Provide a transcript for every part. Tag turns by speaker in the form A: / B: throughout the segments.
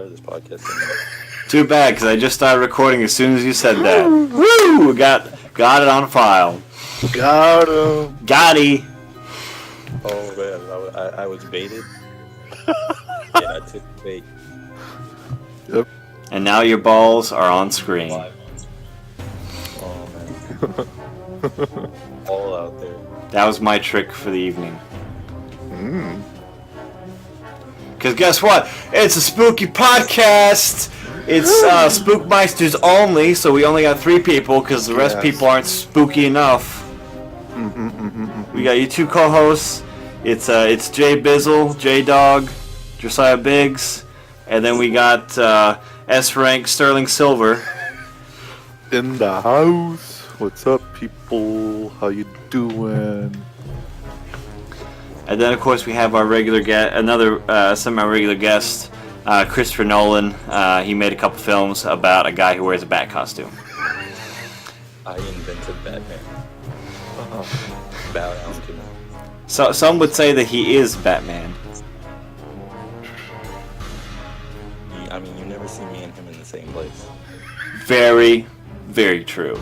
A: part of this podcast anymore.
B: Too bad, because I just started recording as soon as you said that. Woo! Got it on file.
C: Got him.
B: Got-y.
A: Oh man, I was baited. Yeah, I took the bait.
C: Yep.
B: And now your balls are on screen.
A: Oh man. All out there.
B: That was my trick for the evening.
C: Mm.
B: Because guess what? It's a spooky podcast. It's Spookmeisters only, so we only got 3 people because the rest people aren't spooky enough. We got you 2 co-hosts. It's Jay Bizzle, J Dog, Josiah Biggs, and then we got S Rank Sterling Silver.
C: In the house. What's up, people? How you doing?
B: And then, of course, we have our regular guest, another semi-regular guest, Christopher Nolan. He made a couple films about a guy who wears a bat costume.
A: I invented Batman. Bow down to me.
B: So some would say that he is Batman.
A: I mean, you never see me and him in the same place.
B: Very, very true.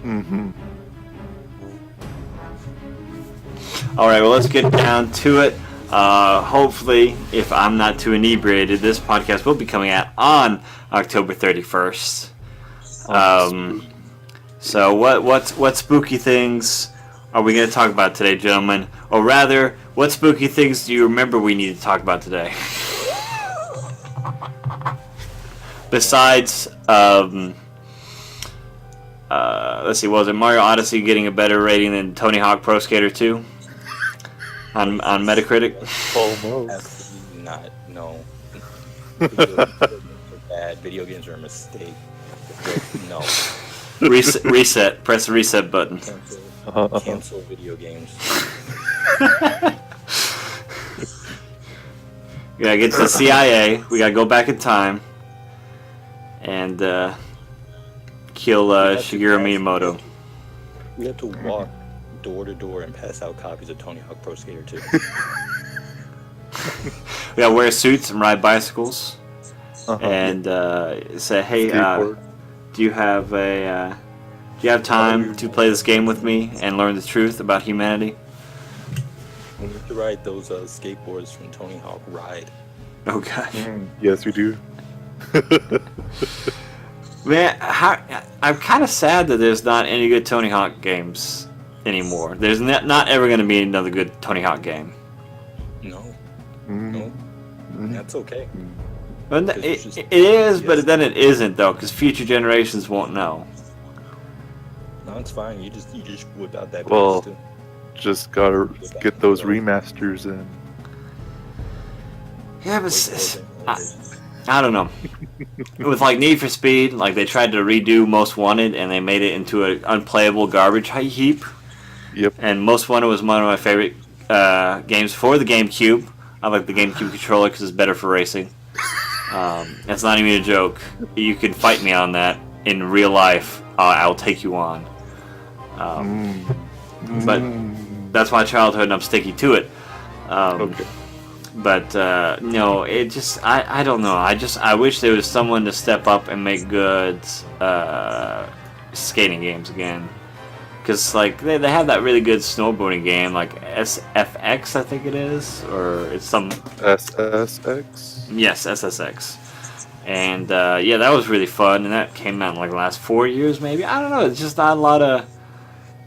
C: Mm-hmm.
B: Alright, well, let's get down to it. Hopefully, if I'm not too inebriated, this podcast will be coming out on October 31st. So what spooky things are we going to talk about today, gentlemen? Or rather, what spooky things do you remember we need to talk about today? Besides, let's see, was it Mario Odyssey getting a better rating than Tony Hawk Pro Skater 2 on Metacritic?
C: Almost.
A: Absolutely not. No. Video games are bad. Video games are a mistake. No.
B: Reset. Press the reset button.
A: Cancel video games.
B: We gotta get to the CIA. We gotta go back in time and kill Shigeru Miyamoto.
A: We have to walk door to door and pass out copies of Tony Hawk Pro Skater 2.
B: We gotta wear suits and ride bicycles and say, "Hey, do you have time to play this game with me and learn the truth about humanity?"
A: We need to ride those skateboards from Tony Hawk Ride.
B: Oh gosh.
C: Yes, we do.
B: Man, I'm kind of sad that there's not any good Tony Hawk games anymore. There's not ever going to be another good Tony Hawk game.
A: No. No. That's okay.
B: But it is, but then it isn't though, because future generations won't know.
A: No, it's fine. You just whip out that.
C: Well,
A: too.
C: just gotta get those remasters in.
B: Yeah, but I don't know. With like Need for Speed, like they tried to redo Most Wanted and they made it into an unplayable garbage heap.
C: Yep.
B: And Most Wanted was one of my favorite games for the GameCube. I like the GameCube controller because it's better for racing. That's not even a joke. You can fight me on that in real life. I'll take you on. But that's my childhood and I'm sticky to it.
C: Okay.
B: But no, it just I don't know. I wish there was someone to step up and make good skating games again. Because like they have that really good snowboarding game like SFX I think it is, or it's some
C: SSX.
B: Yes, SSX. And yeah, that was really fun, and that came out in like the last 4 years maybe. I don't know. It's just not a lot of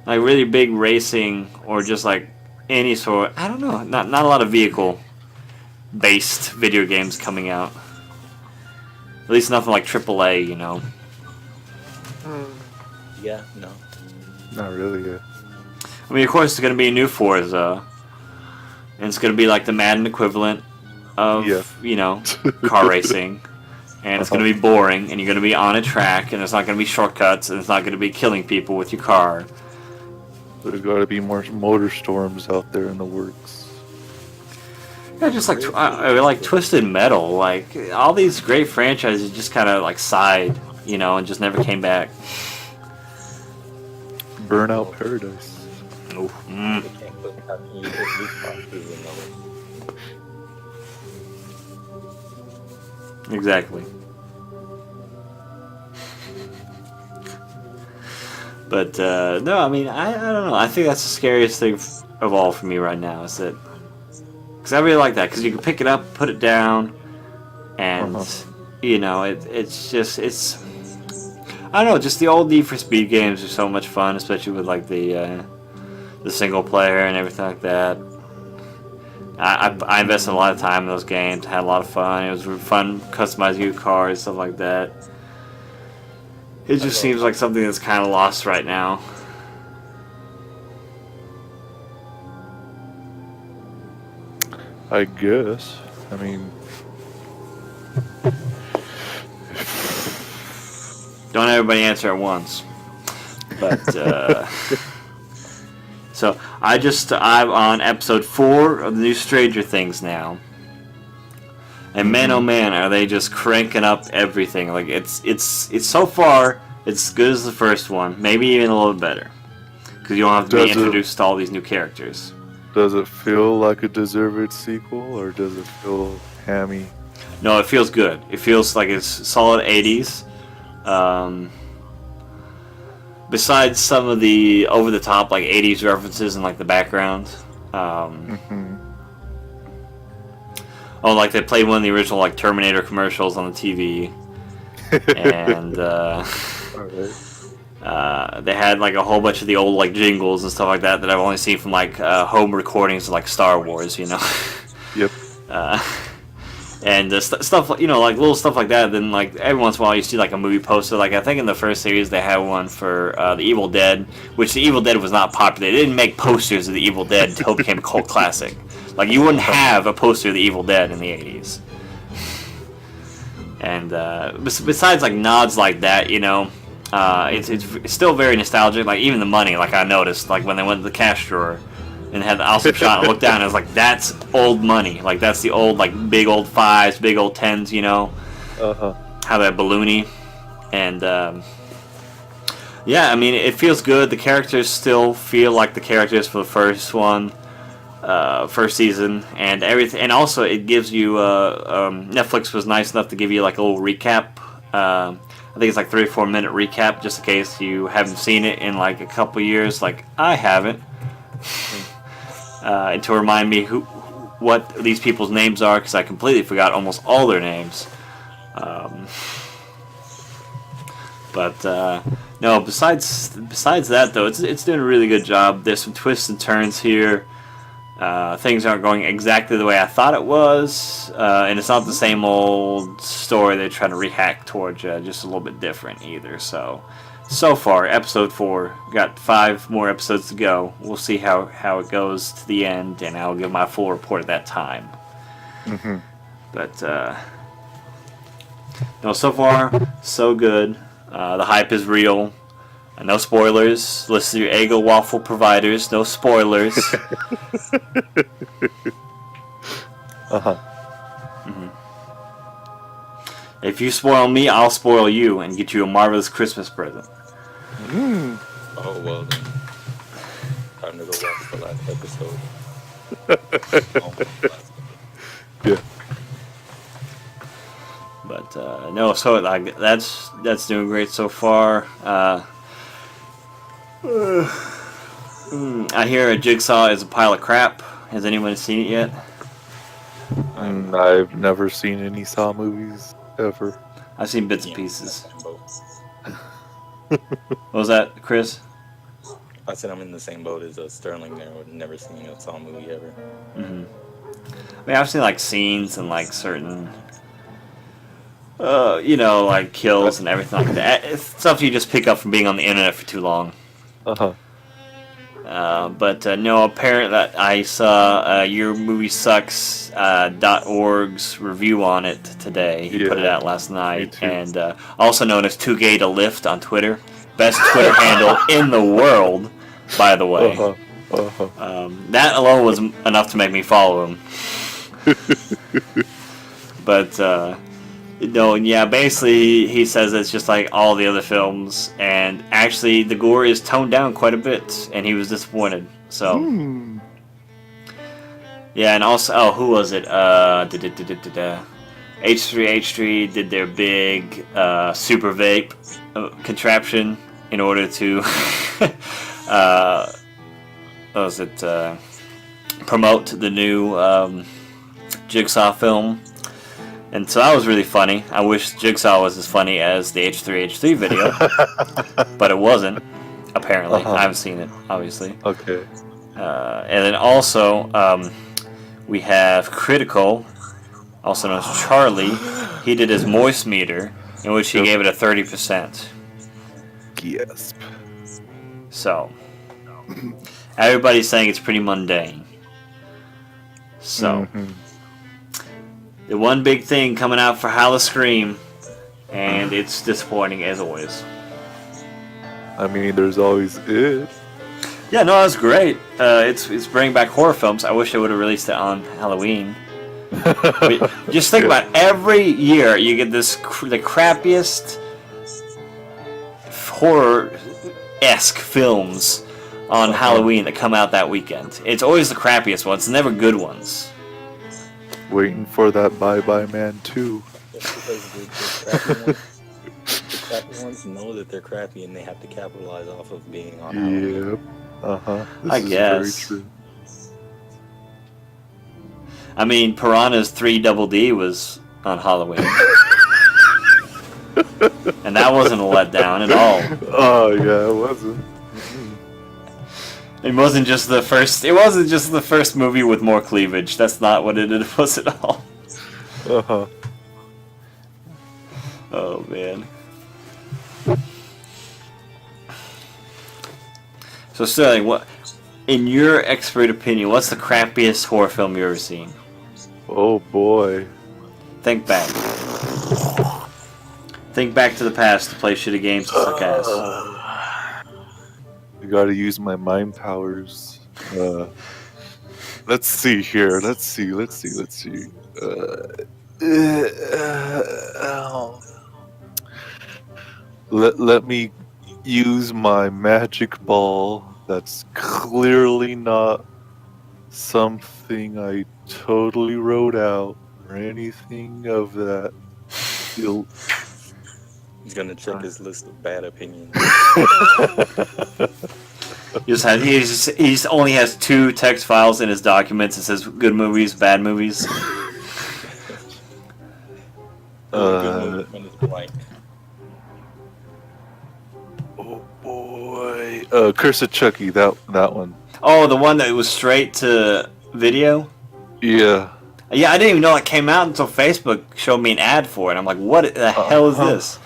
B: like really big racing or just like any sort. I don't know. Not a lot of vehicle-based video games coming out. At least nothing like AAA, you know.
A: Yeah, no.
C: Not really yet.
B: I mean, of course, it's going to be a new Forza, and it's going to be like the Madden equivalent of, you know, car racing. And it's going to be boring, and you're going to be on a track, and there's not going to be shortcuts, and it's not going to be killing people with your car.
C: There's got to be more motor storms out there in the works.
B: Yeah, just like like Twisted Metal, like all these great franchises just kind of like sighed, you know, and just never came back.
C: Burnout Paradise.
B: Ooh.
A: They can't put loot boxes in those.
B: Exactly. But no, I mean, I don't know. I think that's the scariest thing of all for me right now. Is that because I really like that because you can pick it up, put it down, and you know, it's I don't know. Just the old Need for Speed games are so much fun, especially with like the single player and everything like that. I invested a lot of time in those games. Had a lot of fun. It was fun customizing your cars, stuff like that. It just seems like something that's kind of lost right now.
C: I guess. I mean,
B: Don't everybody answer at once. But so I'm on episode 4 of the new Stranger Things now. And man, oh man, are they just cranking up everything? Like it's so far it's as good as the first one, maybe even a little better, because you don't have to be introduced to all these new characters.
C: does it feel like a deserved sequel, or does it feel hammy?
B: No, it feels good. It feels like it's solid 80s. Besides some of the over the top like 80s references in like the background. Oh, like they played one of the original like Terminator commercials on the TV, and they had like a whole bunch of the old like jingles and stuff like that I've only seen from like home recordings of like Star Wars, you know.
C: Yep.
B: And stuff, you know, like little stuff like that. Then like every once in a while you see like a movie poster. Like I think in the first series they had one for The Evil Dead, which The Evil Dead was not popular. They didn't make posters of The Evil Dead until it became a cult classic. Like you wouldn't have a poster of The Evil Dead in the 80s. And besides like nods like that, you know, it's still very nostalgic. Like even the money, like I noticed, like when they went to the cash drawer and had the awesome shot, and I looked down and I was like, that's old money. Like that's the old like big old 5s, big old 10s, you know. How that balloony. And yeah, I mean it feels good. The characters still feel like the characters for the first one. First season and everything, and also it gives you Netflix was nice enough to give you like a little recap. I think it's like 3 or 4 minute recap, just in case you haven't seen it in like a couple years, like I haven't, and to remind me what these people's names are, because I completely forgot almost all their names. But no, besides that though, it's doing a really good job. There's some twists and turns here. Things aren't going exactly the way I thought it was, and it's not the same old story they're trying to rehack towards, just a little bit different either. So far, episode 4, got 5 more episodes to go. We'll see how it goes to the end, and I'll give my full report at that time. But no, so far, so good. The hype is real. No spoilers. Listen to your Eggo waffle providers. No spoilers. If you spoil me, I'll spoil you and get you a marvelous Christmas present.
A: Oh, well then. Time to go watch the last episode.
C: Yeah.
B: But no, so like that's doing great so far. I hear Jigsaw is a pile of crap. Has anyone seen it yet?
C: I've never seen any Saw movies ever.
B: I've seen bits and pieces. What was that, Chris?
A: I said I'm in the same boat as Sterling there. I've never seen a Saw movie ever.
B: I mean, I've seen like scenes and like certain, you know, like kills and everything like that. It's stuff you just pick up from being on the internet for too long. But no, apparently that I saw Your Movie Sucks .org's review on it today. He put it out last night, and also known as Too Gay to Lift on Twitter. Best Twitter handle in the world, by the way. That alone was enough to make me follow him. But no, yeah, basically he says it's just like all the other films, and actually the gore is toned down quite a bit, and he was disappointed. So yeah, and also who was it? H3H3 did their big super vape contraption in order to promote the new Jigsaw film. And so that was really funny. I wish Jigsaw was as funny as the H3H3 video, but it wasn't, apparently. I haven't seen it, obviously.
C: Okay.
B: And then also, we have Critical, also known as Charlie. He did his moist meter, in which he gave it a 30%.
C: Yes.
B: So, everybody's saying it's pretty mundane. So, the one big thing coming out for Halloween, and it's disappointing as always.
C: I mean, there's always it.
B: Yeah, no, that's great. It's bringing back horror films. I wish they would have released it on Halloween. But just think about it. Every year you get the crappiest horror-esque films on Halloween that come out that weekend. It's always the crappiest ones. It's never good ones.
C: Waiting for that Bye Bye Man 2.
A: That's because the crappy ones know that they're crappy and they have to capitalize off of being on Halloween.
C: Yep.
B: I guess.
C: Very true.
B: I mean, Piranha's 3 Double D was on Halloween. And that wasn't a letdown at all.
C: Oh yeah, it wasn't.
B: It wasn't just the first movie with more cleavage. That's not what it was at all. Oh man. So Sterling, what, in your expert opinion, what's the crappiest horror film you've ever seen?
C: Oh boy.
B: Think back. Think back to the past to play shitty games and suck ass.
C: I gotta use my mind powers. Let's see here. Let's see. Let me use my magic ball. That's clearly not something I totally wrote out or anything of that ilk.
A: He's gonna check his list of bad opinions.
B: He only has 2 text files in his documents. It says good movies, bad movies.
A: Good movie is blank.
C: Oh boy. Curse of Chucky, that one.
B: Oh, the one that was straight to video?
C: Yeah.
B: Yeah, I didn't even know it came out until Facebook showed me an ad for it. I'm like, what the hell is this?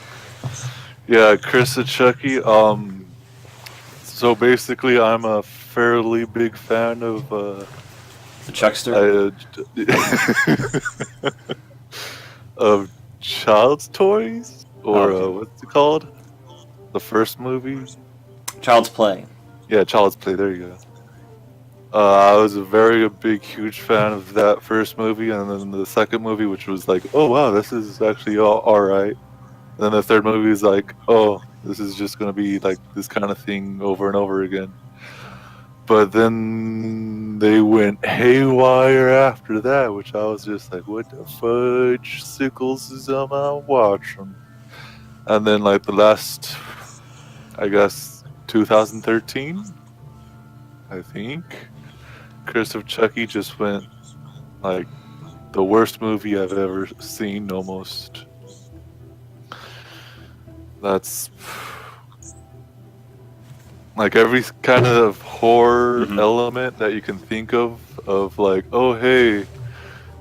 C: Yeah, Curse of Chucky. So basically, I'm a fairly big fan of
B: The Chuckster?
C: of Child's Toys, or what's it called? The first movie.
B: Child's Play.
C: Yeah, Child's Play. There you go. I was a very big, huge fan of that first movie, and then the second movie, which was like, oh wow, this is actually all right. And then the third movie is like, oh, this is just gonna be like this kind of thing over and over again. But then they went haywire after that, which I was just like, what the fudge sickles is am I watching? And then like the last, I guess, 2013, I think, Curse of Chucky just went like the worst movie I've ever seen almost. That's like every kind of horror element that you can think of like, oh hey,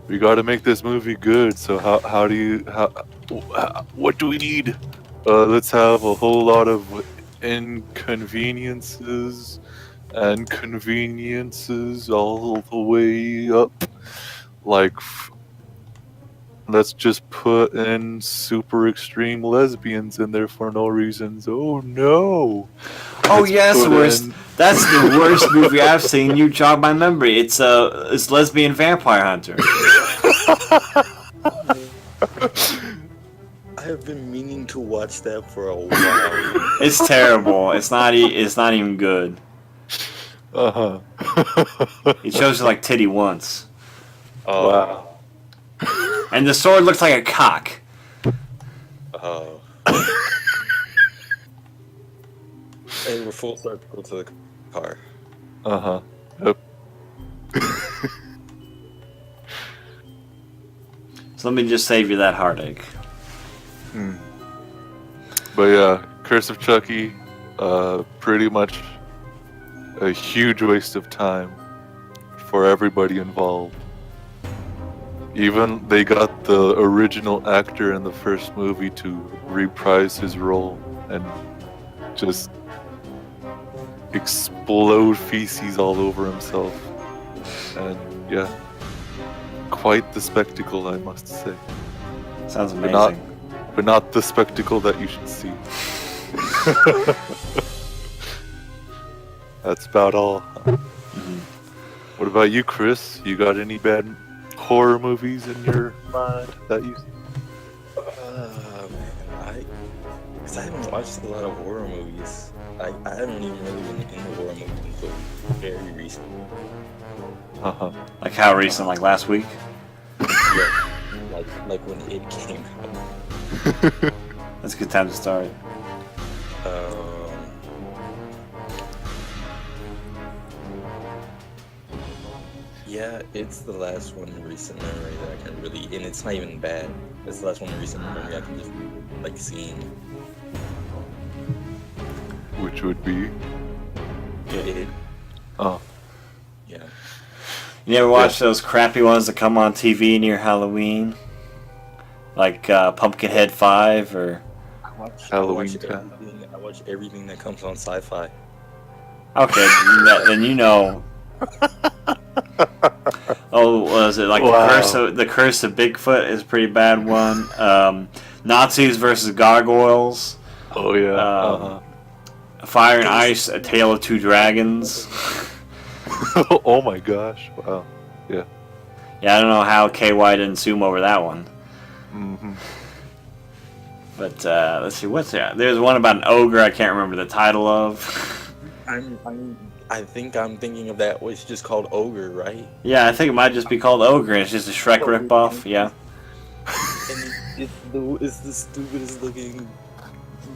C: we got to make this movie good. So what do we need? Let's have a whole lot of inconveniences and conveniences all the way up. Like, let's just put in super extreme lesbians in there for no reasons. Oh no!
B: Oh yes, that's the worst movie I've seen. You jog my memory. It's Lesbian Vampire Hunter.
A: I have been meaning to watch that for a while.
B: It's terrible. It's not even good. It shows you like titty once.
C: Wow.
B: And the sword looks like a cock.
A: Oh. Hey, we're full circle to the car.
C: Uh-huh. Yep.
B: So let me just save you that heartache.
C: But yeah, Curse of Chucky, pretty much a huge waste of time for everybody involved. Even they got the original actor in the first movie to reprise his role and just explode feces all over himself. And yeah, quite the spectacle, I must say.
B: Sounds amazing.
C: But not the spectacle that you should see. That's about all. What about you, Chris? You got any bad horror movies in your mind that you...
A: Man, because I haven't watched a lot of horror movies. I haven't even really been into horror movies until very recently.
B: Like how recent? Like last week?
A: Yeah, like when it came out.
B: That's a good time to start.
A: Yeah, it's the last one in recent memory that I can really, and it's not even bad. It's the last one in recent memory I can just like see.
C: Which would be...
A: It.
C: Oh.
A: Yeah.
B: You ever watch those crappy ones that come on TV near Halloween? Like Pumpkinhead 5 or...
A: I watch everything that comes on Sci-Fi.
B: Okay, then you know... Oh, was it like the Curse of Bigfoot is a pretty bad one. Nazis versus Gargoyles.
C: Oh yeah.
B: Fire and Ice: A Tale of Two Dragons.
C: Oh my gosh! Wow. Yeah.
B: Yeah, I don't know how KY didn't zoom over that one.
C: Mm-hmm.
B: But let's see, what's that? There's one about an ogre. I can't remember the title of.
A: I think I'm thinking of that. It's just called Ogre, right?
B: Yeah, I think it might just be called Ogre. It's just a Shrek ripoff. Yeah.
A: And it's the stupidest looking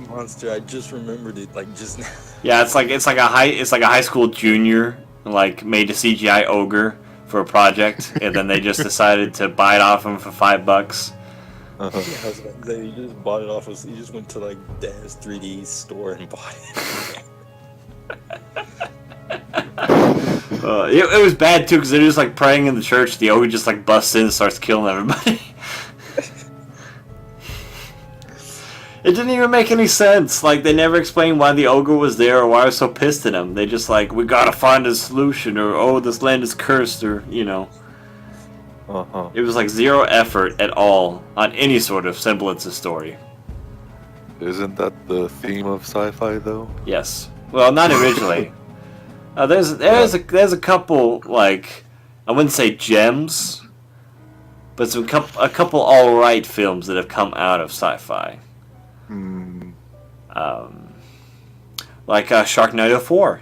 A: monster. I just remembered it like just now.
B: Yeah, it's like a high school junior like made a CGI ogre for a project, and then they just decided to buy it off him for $5.
A: Yeah, I was about to say, you just bought it off of. You just went to like Dad's 3D store and bought it.
B: It was bad too because they're just like praying in the church. The ogre just like busts in and starts killing everybody. It didn't even make any sense. Like they never explained why the ogre was there or why I was so pissed at him. They just like, we gotta find a solution, or oh, this land is cursed, or you know. It was like zero effort at all on any sort of semblance of story.
C: Isn't that the theme of sci-fi though?
B: Yes. Well, not originally. There's a couple, like, I wouldn't say gems, but a couple all right films that have come out of sci-fi. Like Sharknado 4.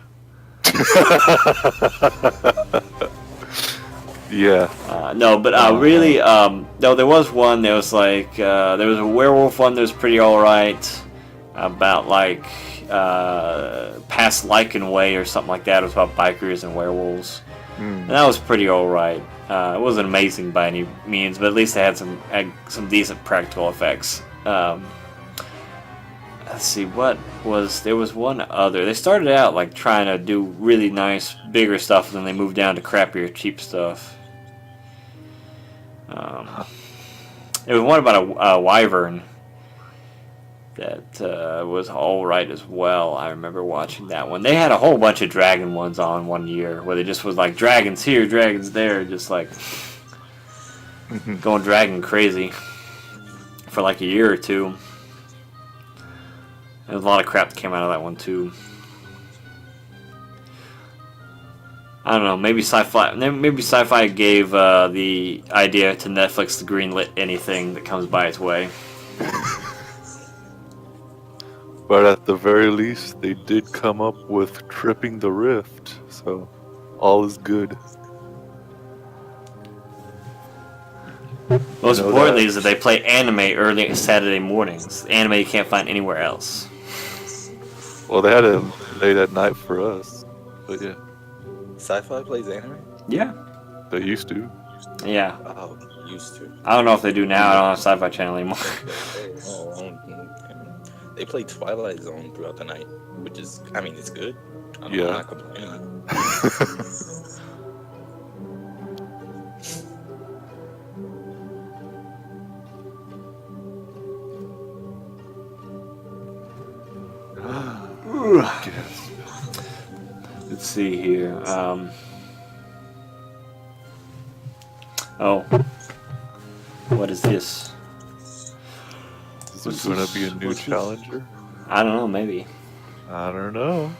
C: Yeah.
B: No, but really, no, there was one. There was like there was a werewolf one that was pretty all right, about like Past Lycan Way or something like that. It was about bikers and werewolves, and that was pretty all right. It wasn't amazing by any means, but at least it had some decent practical effects. Let's see, there was one other. They started out like trying to do really nice, bigger stuff, and then they moved down to crappier, cheap stuff. There was one about a wyvern that was all right as well. I remember watching that one. They had a whole bunch of dragon ones on one year, where they just was like dragons here, dragons there, just like going dragon crazy for like a year or two. There was a lot of crap that came out of that one too. I don't know. Maybe sci-fi gave the idea to Netflix to greenlit anything that comes by its way.
C: But at the very least, they did come up with Tripping the Rift, so all is good.
B: Most
C: You know
B: importantly
C: that?
B: is that they play anime early Saturday mornings. Anime you can't find anywhere else.
C: Well, they had it late at night for us, but yeah,
A: Sci-fi plays anime?
B: Yeah.
C: they used to.
B: Yeah.
A: Oh, used to.
B: I don't know if they do now. I don't have Sci-Fi Channel anymore.
A: Okay. Oh, they play Twilight Zone throughout the night, which is, I mean, it's good. I'm
C: Yeah.
A: not complaining.
C: Yes.
B: Let's see here. Oh. What is this?
C: Is
B: What's
C: this going
B: this?
C: to be a new
B: What's this?
C: challenger?
B: I don't know, maybe.
C: I don't know.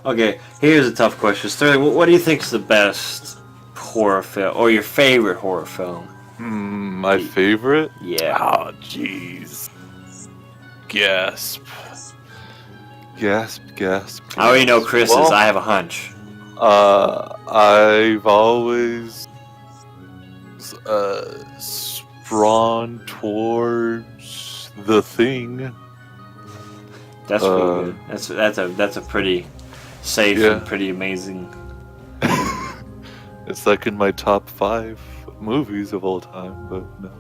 B: Okay, here's a tough question. Sterling, what do you think is the best horror film, or your favorite horror film?
C: My favorite?
B: Yeah.
C: Oh, jeez. Gasp. Gasp, gasp.
B: I already know Chris's.
C: Well,
B: I have a hunch.
C: I've always drawn towards The Thing.
B: That's pretty good. That's a pretty safe
C: Yeah.
B: and pretty amazing.
C: It's like in my top 5 movies of all time, but no.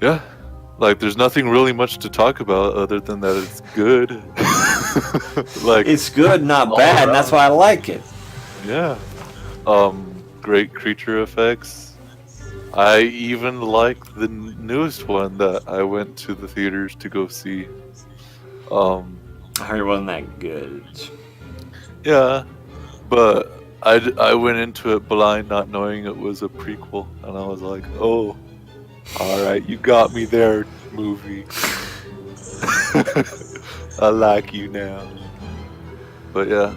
C: Yeah. Like, there's nothing really much to talk about other than that it's good. Like,
B: It's good, not
C: all
B: bad, and
C: around.
B: that's why I like it.
C: yeah. Great creature effects. I even like the newest one that I went to the theaters to go see.
B: I heard it wasn't that good.
C: Yeah, but I went into it blind, not knowing it was a prequel, and I was like, oh, alright, you got me there, movie. I like you now. But yeah,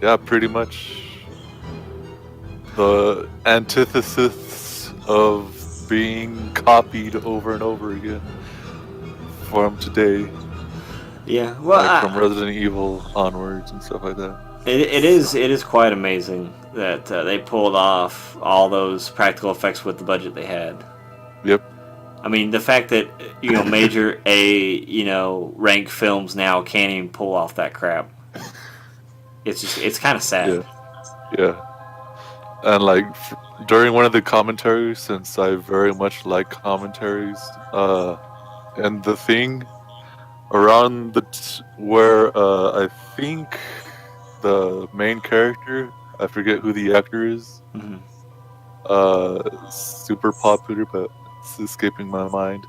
C: yeah, pretty much the antithesis of being copied over and over again from today.
B: Yeah, well,
C: Like from Resident Evil onwards and stuff like that.
B: it is quite amazing that they pulled off all those practical effects with the budget they had.
C: Yep.
B: I mean, the fact that major rank films now can't even pull off that crap. It's kind of sad.
C: Yeah. And like during one of the commentaries, since I very much like commentaries, and The Thing, around where I think the main character, I forget who the actor is,
B: Mhm.
C: super popular, but it's escaping my mind.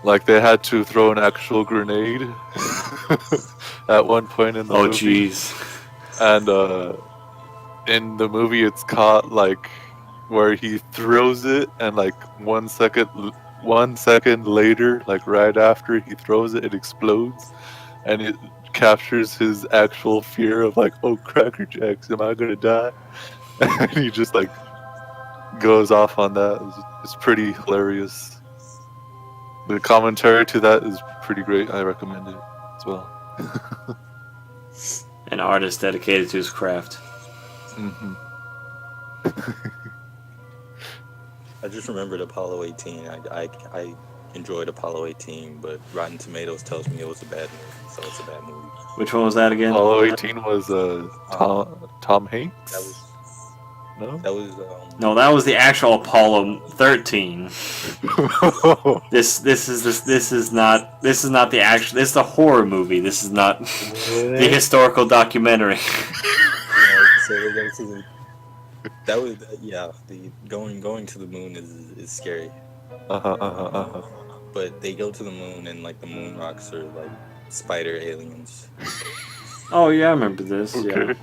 C: Like they had to throw an actual grenade at one point in the
B: Oh,
C: movie.
B: jeez.
C: And in the movie it's caught like where he throws it, and like 1 second later, like right after he throws it, it explodes, and it captures his actual fear of like, oh, Cracker Jacks, am I gonna die? And he just like goes off on that. It's pretty hilarious. The commentary to that is pretty great. I recommend it as well.
B: An artist dedicated to his craft.
C: Mm-hmm.
A: I just remembered Apollo 18. I enjoyed Apollo 18, but Rotten Tomatoes tells me it was a bad movie, so it's a bad movie.
B: Which one was that again?
C: Apollo 18 was Tom Hanks.
A: That was
C: No.
A: that was
B: No, that was the actual Apollo 13. This is not the actual. This is the horror movie. This is not the historical documentary.
A: so that was the going to the moon is scary. But they go to the moon and like the moon rocks are like spider aliens.
B: Oh yeah, I remember this. Yeah.
C: Okay.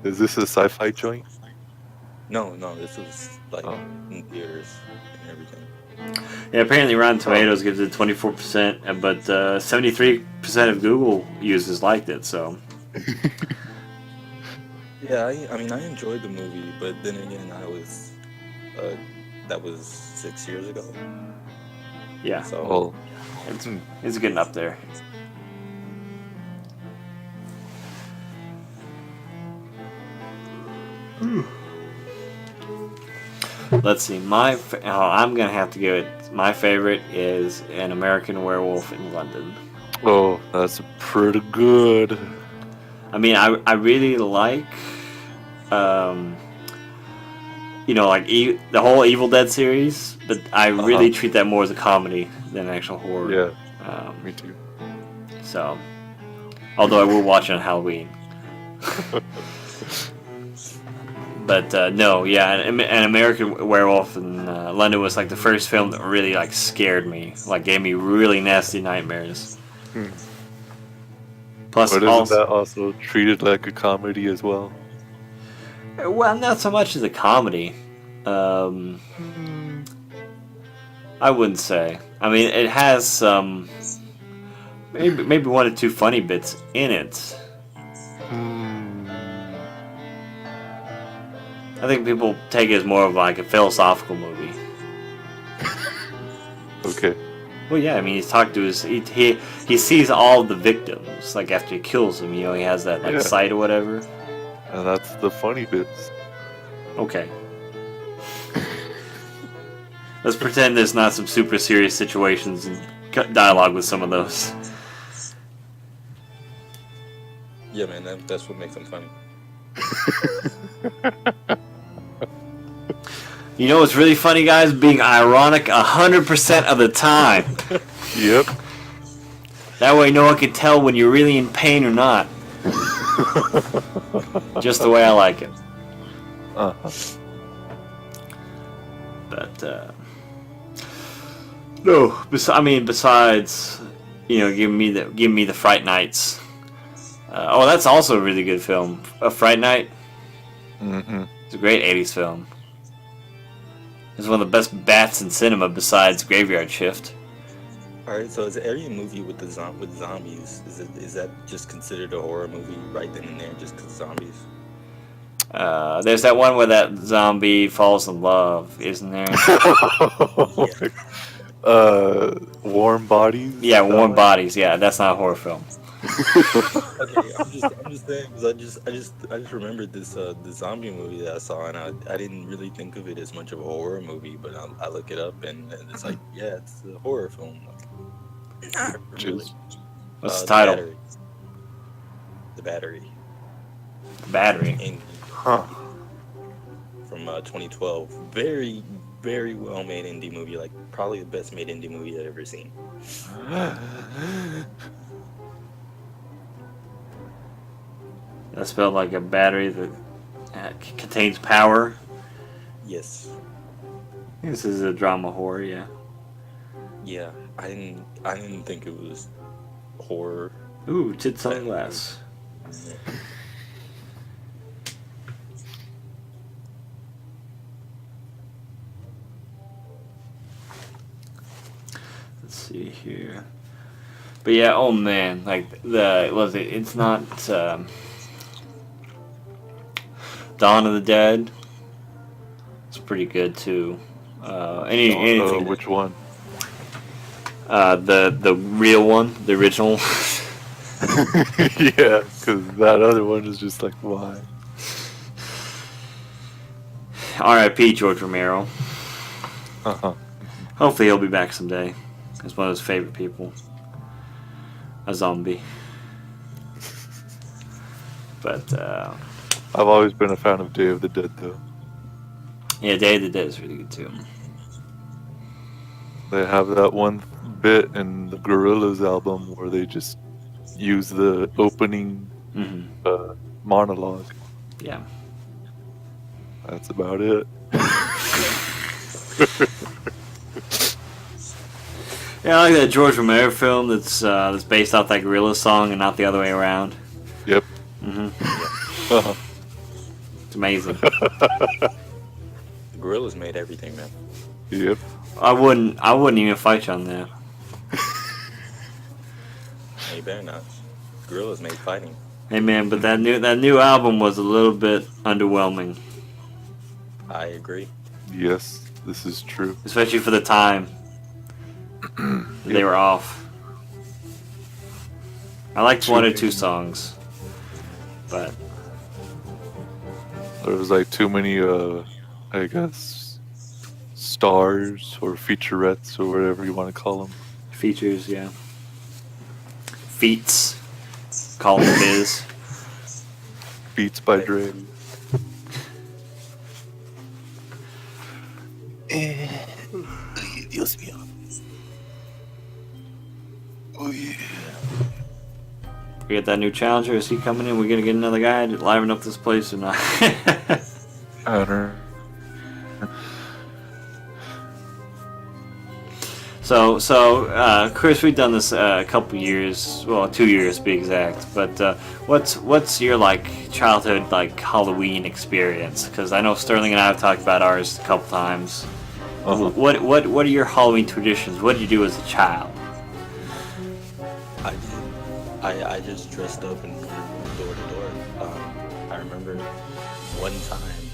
C: Is this a sci-fi joint?
A: No, this was like in theaters and everything.
B: Yeah, apparently Rotten Tomatoes gives it 24%, but 73% of Google users liked it. So
A: Yeah, I mean I enjoyed the movie, but then again that was 6 years ago.
B: yeah,
A: So
C: Well,
B: it's getting up there. let's see. I'm gonna have to give it. My favorite is An American Werewolf in London.
C: Oh, that's pretty good.
B: I mean, I really like, like the whole Evil Dead series, but I really treat that more as a comedy than an actual horror.
C: Yeah, me too.
B: So, although I will watch it on Halloween. But no, yeah, An American Werewolf in London was like the first film that really like scared me, like gave me really nasty nightmares. Plus,
C: but isn't that also treated like a comedy as well?
B: Well, not so much as a comedy. I wouldn't say. I mean, it has some maybe one or two funny bits in it. I think people take it as more of like a philosophical movie.
C: Okay.
B: Well, yeah, I mean, he's talked to he sees all the victims, like after he kills them, he has that like sight or whatever.
C: And that's the funny bits.
B: Okay. Let's pretend there's not some super serious situations and dialogue with some of those.
A: Yeah, man, that's what makes them funny.
B: You know what's really funny, guys? Being ironic 100% of the time.
C: Yep.
B: That way no one can tell when you're really in pain or not. Just the way I like it. But, no, besides, giving me the Fright Nights. That's also a really good film. A Fright Night.
C: Mm-hmm.
B: It's a great 80s film. It's one of the best bats in cinema besides Graveyard Shift.
A: Alright, so is every movie with zombies, is that just considered a horror movie right then and there, just because zombies?
B: There's that one where that zombie falls in love, isn't there?
C: Warm Bodies?
B: Yeah, Warm Bodies. Yeah, that's not a horror film.
A: Okay, I'm just saying because I just remembered this the zombie movie that I saw, and I didn't really think of it as much of a horror movie, but I look it up and it's like, yeah, it's a horror film. Not really.
B: What's the title?
A: The Battery.
B: The Battery.
A: From 2012. Very, very well made indie movie. Like probably the best made indie movie I've ever seen.
B: That's spelled like a battery that contains power.
A: Yes.
B: This is a drama horror, yeah.
A: Yeah, I didn't think it was horror.
B: Ooh, tit sunglass. Let's see here. But yeah, oh man, like it's not Dawn of the Dead. It's pretty good too. Anything.
C: Which one?
B: The real one, the original.
C: Yeah, because that other one is just like, why?
B: R.I.P. George Romero.
C: Uh-huh.
B: Hopefully he'll be back someday. He's one of his favorite people. A zombie. But,
C: I've always been a fan of Day of the Dead, though.
B: yeah, Day of the Dead is really good, too.
C: They have that one bit in the Gorillaz album where they just use the opening monologue.
B: Yeah.
C: That's about it.
B: Yeah, I like that George Romero film that's based off that Gorillaz song and not the other way around.
C: Yep.
B: Mm-hmm. It's amazing.
A: The Gorillaz made everything, man.
C: Yep.
B: I wouldn't even fight you on that.
A: You better not. Gorillaz made fighting.
B: Hey man, but that new album was a little bit underwhelming.
A: I agree.
C: Yes, this is true.
B: Especially for the time. They were off. I liked one or two songs. But
C: There was like too many, I guess, stars or featurettes or whatever you want to call them.
B: Features, yeah. Feats. Call them biz.
C: Beats by Dre. Dios mío. Oh yeah.
B: We got that new challenger. Is he coming in? We're gonna get another guy to liven up this place or not?
C: I don't know.
B: So, Chris, we've done this a couple years, well, 2 years to be exact. But what's your childhood Halloween experience? Because I know Sterling and I have talked about ours a couple times.
C: Uh-huh.
B: What are your Halloween traditions? What did you do as a child?
A: I just dressed up and went door to door. I remember one time,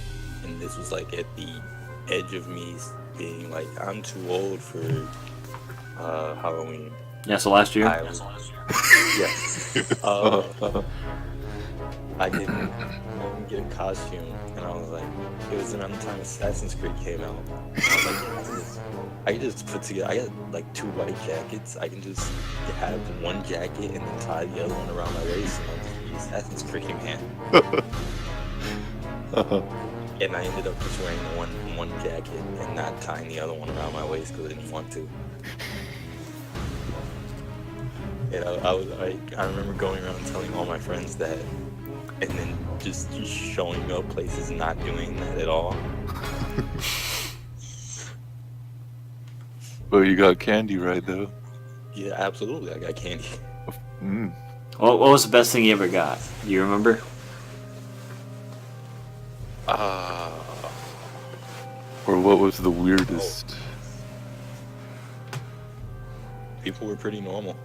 A: and this was at the edge of me being I'm too old for Halloween.
B: Yeah, so last year?
A: Yeah. I didn't get a costume, and I was it was around the time Assassin's Creed came out. And I was I can just put together, I got 2 white jackets. I can just have one jacket and then tie the other one around my waist, and I'll just be Assassin's Creed, man. And I ended up just wearing one jacket and not tying the other one around my waist because I didn't want to. And I remember going around telling all my friends that, and then just showing up places and not doing that at all.
C: Well, you got candy right though.
A: Yeah, absolutely. I got candy.
C: Mm.
B: What was the best thing you ever got? Do you remember?
C: Or what was the weirdest?
A: People were pretty normal.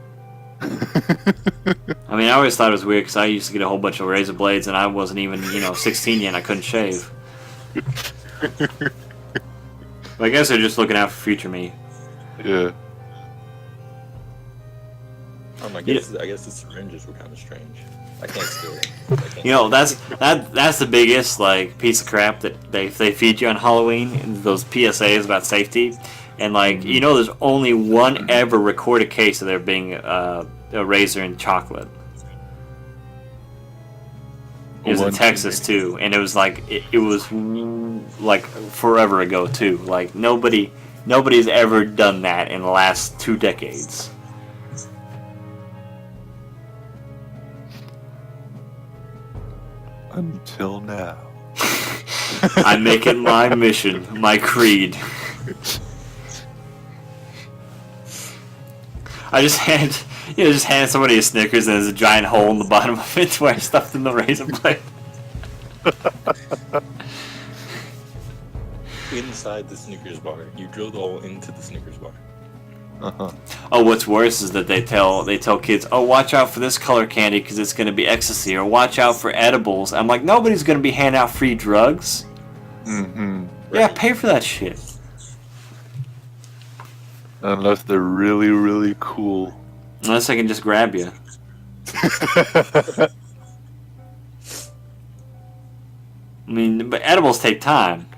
B: I mean, I always thought it was weird because I used to get a whole bunch of razor blades, and I wasn't even 16 yet, and I couldn't shave. But I guess they're just looking out for future me.
C: Yeah.
A: I guess the syringes were kind of strange. I can't steal it.
B: That's the biggest piece of crap that they feed you on Halloween. Those PSAs about safety, and there's only one ever recorded case of there being a razor in chocolate. It was in Texas too, and it was it was forever ago too. Nobody's ever done that in the last 2 decades.
C: Until now.
B: I make it my mission, my creed. I just hand somebody a Snickers and there's a giant hole in the bottom of it where I stuffed in the razor blade.
A: Inside the Snickers bar, you drilled a hole into the Snickers bar.
C: Uh-huh.
B: Oh, what's worse is that they tell kids, oh, watch out for this color candy because it's going to be ecstasy, or watch out for edibles. I'm like, nobody's going to be handing out free drugs.
C: Mm-hmm.
B: Yeah, pay for that shit.
C: Unless they're really, really cool.
B: Unless I can just grab you. I mean, but edibles take time.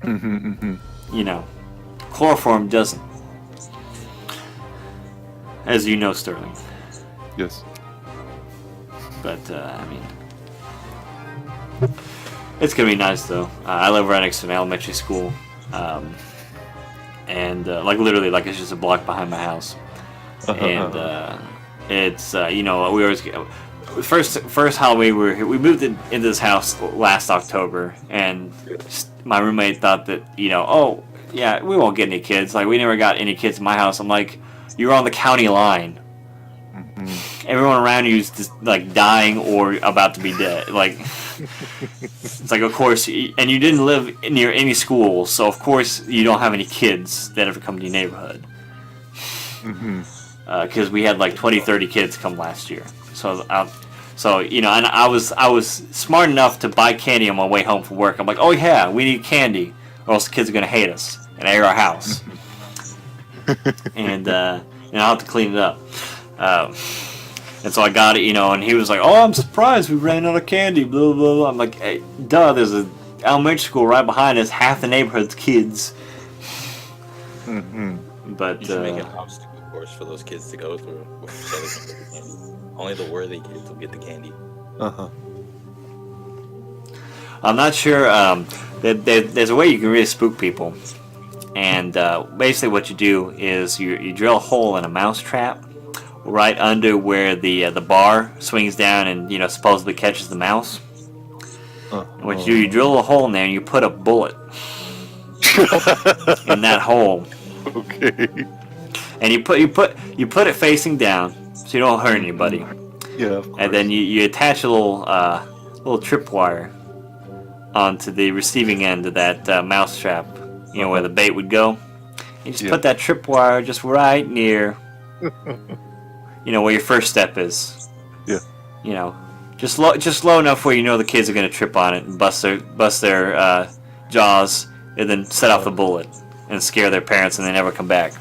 C: Mm-hmm, mm-hmm.
B: Chloroform doesn't. As you know, Sterling.
C: Yes.
B: But, it's going to be nice, though. I live right next to an elementary school. And, literally, it's just a block behind my house. And, it's, we always get... First Halloween, we moved into this house last October, and my roommate thought that, oh, yeah, we won't get any kids. We never got any kids in my house. I'm like... You're on the county line. Mm-hmm. Everyone around you is just dying or about to be dead. It's of course, and you didn't live near any schools, so of course you don't have any kids that ever come to your neighborhood. Because we had 20, 30 kids come last year. So, and I was smart enough to buy candy on my way home from work. I'm like, oh yeah, we need candy, or else the kids are gonna hate us and air our house. And I'll have to clean it up. And so I got it, and he was like, oh, I'm surprised we ran out of candy, blah, blah, blah. I'm like, hey, duh, there's an elementary school right behind us, half the neighborhood's kids. But
A: you should make an obstacle course for those kids to go through so they can get the candy. Only the worthy kids will get the candy.
B: I'm not sure. There's a way you can really spook people, and basically what you do is you drill a hole in a mouse trap right under where the bar swings down and supposedly catches the mouse. What you do, you drill a hole in there and you put a bullet in that hole.
C: Okay.
B: And you put it facing down so you don't hurt anybody.
C: Yeah. Of course.
B: And then you attach a little tripwire onto the receiving end of that mouse trap, where the bait would go. You just put that tripwire just right near, where your first step is.
C: Yeah.
B: Just low enough where the kids are gonna trip on it and bust their jaws, and then set off the bullet and scare their parents, and they never come back.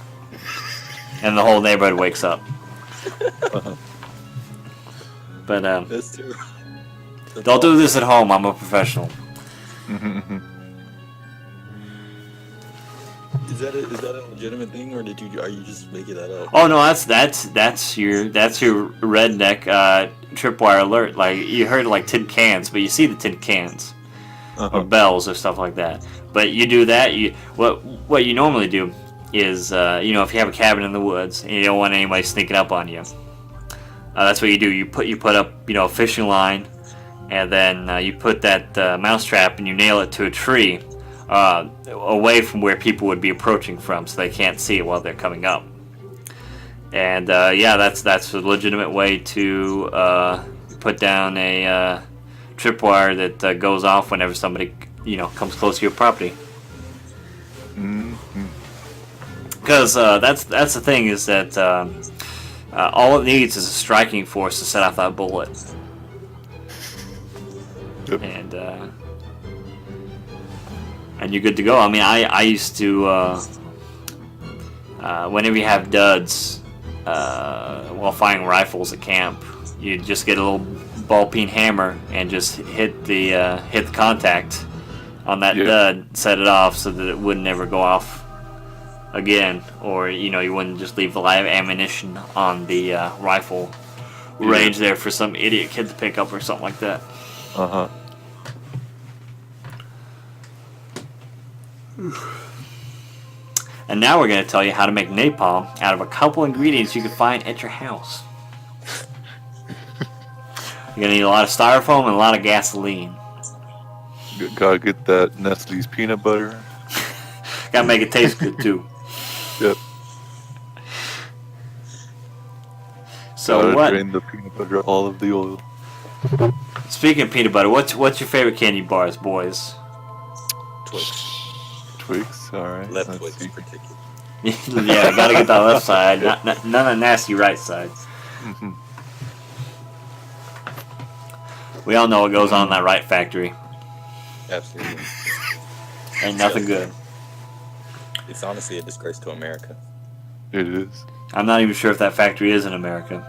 B: And the whole neighborhood wakes up. But
A: That's true.
B: don't do this at home. I'm a professional.
A: Is that a legitimate thing, or are you just making that up?
B: Oh no, that's your redneck tripwire alert. Like you heard like tin cans, but you see the tin cans or bells or stuff like that. But you do that. What you normally do is if you have a cabin in the woods and you don't want anybody sneaking up on you, that's what you do. You put up a fishing line, and then you put that mouse trap and you nail it to a tree. Away from where people would be approaching from, so they can't see it while they're coming up. And that's a legitimate way to put down a tripwire that goes off whenever somebody comes close to your property. Because that's the thing is that all it needs is a striking force to set off that bullet.
C: Yep.
B: And you're good to go. I mean, I used to, whenever you have duds while firing rifles at camp, you just get a little ball-peen hammer and just hit the contact on that dud, set it off so that it would never go off again, or you wouldn't just leave the live ammunition on the rifle range there for some idiot kid to pick up or something like that. And now we're going to tell you how to make napalm out of a couple ingredients you can find at your house. You're going to need a lot of styrofoam and a lot of gasoline.
C: Gotta get that Nestle's peanut butter.
B: Gotta make it taste good too.
C: Yep.
B: So what?
C: Drain the peanut butter, all of the oil.
B: Speaking of peanut butter, what's your favorite candy bars, boys?
A: Twix.
C: Twix, alright.
A: Left Twix in particular.
B: Yeah, gotta get that left side, none of the nasty right side. We all know what goes on in that right factory.
A: Absolutely.
B: Ain't nothing good.
A: It's honestly a disgrace to America.
C: It is.
B: I'm not even sure if that factory is in America.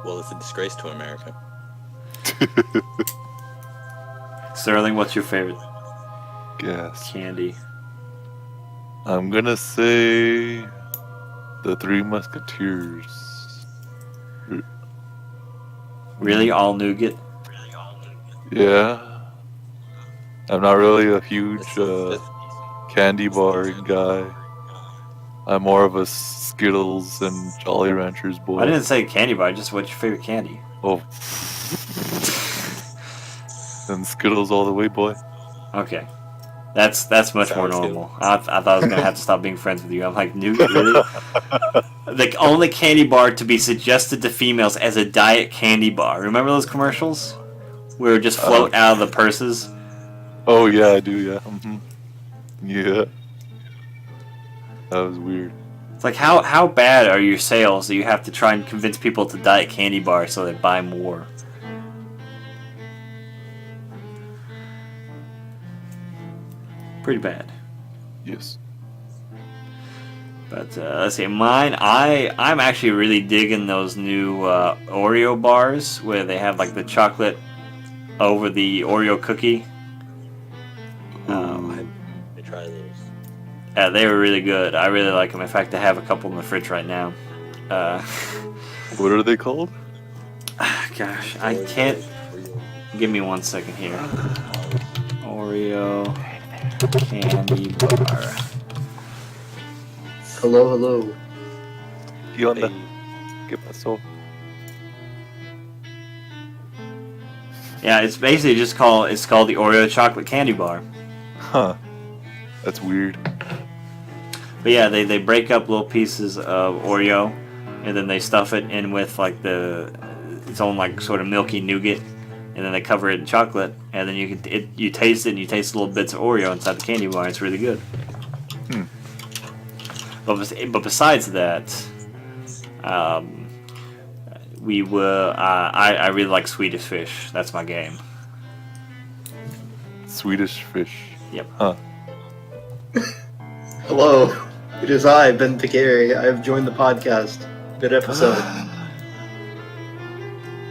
A: Well, it's a disgrace to America.
B: Sterling, what's your favorite
C: Gas.
B: candy?
C: I'm gonna say the Three Musketeers.
B: Really, all nougat?
C: Yeah. I'm not really a huge
A: That's
C: candy bar guy. I'm more of a Skittles and Jolly Ranchers boy.
B: I didn't say candy bar, just what's your favorite candy?
C: Oh. And Skittles all the way, boy.
B: Okay. That's much more
A: Sounds good.
B: normal. I thought I was going to have to stop being friends with you. I'm like, nougat, really? The only candy bar to be suggested to females as a diet candy bar. Remember those commercials? Where it would just float out of the purses?
C: Oh, yeah, I do, yeah. Yeah. That was weird.
B: It's like, how bad are your sales that you have to try and convince people to diet candy bars so they buy more? Pretty bad.
C: Yes.
B: But let's see, mine. I'm actually really digging those new Oreo bars where they have like the chocolate over the Oreo cookie.
A: I try those.
B: Yeah, they were really good. I really like them. In fact, I have a couple in the fridge right now.
C: What are they called?
B: Gosh, I can't. Give me 1 second here. Oreo candy bar.
D: Hello.
C: ¿Qué onda? ¿Qué pasó?
B: Yeah, it's basically just called the Oreo chocolate candy bar.
C: Huh. That's weird.
B: But yeah, they break up little pieces of Oreo, and then they stuff it in with like its own like sort of milky nougat, and then they cover it in chocolate, and then you taste it, and you taste little bits of Oreo inside the candy bar. It's really good. But besides that, I really like Swedish Fish. That's my game.
C: Swedish Fish.
B: Yep.
C: Huh.
D: Hello. It is I, Ben Picari. I have joined the podcast. Good episode.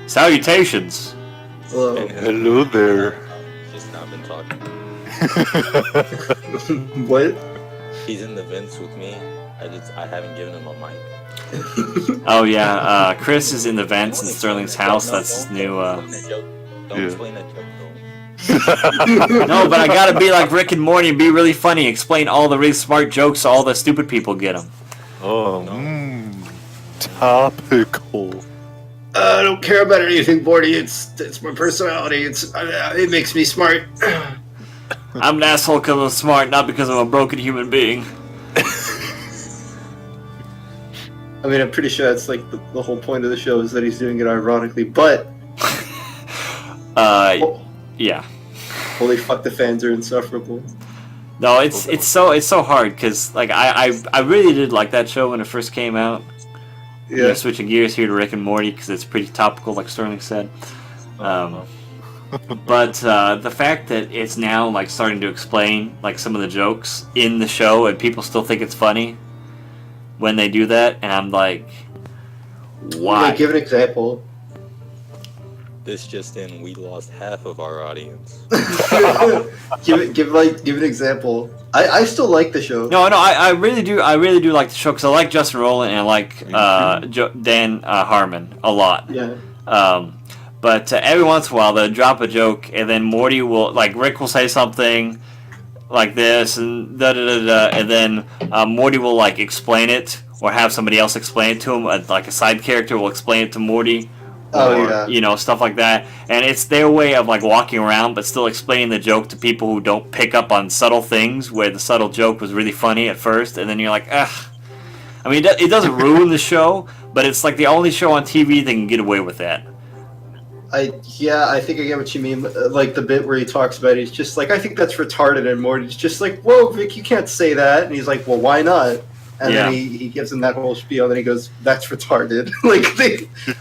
B: Salutations.
D: Hello.
C: Hello there.
A: Just not been talking.
D: What?
A: He's in the vents with me. I haven't given him a mic.
B: Oh yeah, Chris is in the vents in Sterling's house. That's his new.
A: Don't
C: Yeah.
A: explain that joke, though.
B: No, but I gotta be like Rick and Morty and be really funny. Explain all the really smart jokes so all the stupid people get them.
C: Oh, topical.
D: I don't care about anything, Morty. It's my personality. It makes me smart.
B: I'm an asshole because I'm smart, not because I'm a broken human being.
D: I mean, I'm pretty sure that's like the whole point of the show is that he's doing it ironically, but
B: Yeah.
D: holy fuck, the fans are insufferable.
B: No, it's so hard because like I really did like that show when it first came out.
D: Yeah.
B: You know, switching gears here to Rick and Morty because it's pretty topical, like Sterling said. But the fact that it's now like starting to explain like some of the jokes in the show and people still think it's funny when they do that, and I'm like, why?
D: Yeah, give an example.
A: This just in, we lost half of our audience.
D: give an example. I still like the show.
B: No, I really do like the show because I like Justin Roiland and I like Dan Harmon a lot.
D: Yeah.
B: But every once in a while they'll drop a joke and then Morty will, like Rick will say something like this and and then Morty will like explain it or have somebody else explain it to him, like a side character will explain it to Morty. You know, stuff like that, and it's their way of like walking around but still explaining the joke to people who don't pick up on subtle things where the subtle joke was really funny at first, and then you're like, ugh. I mean, it doesn't ruin the show, but it's like the only show on TV that can get away with that.
D: I think I get what you mean. Like the bit where he talks about it, he's just like, I think that's retarded, and Morty's just like, whoa, Vic, you can't say that, and he's like, well, why not? And then he gives him that whole spiel, and then he goes, that's retarded.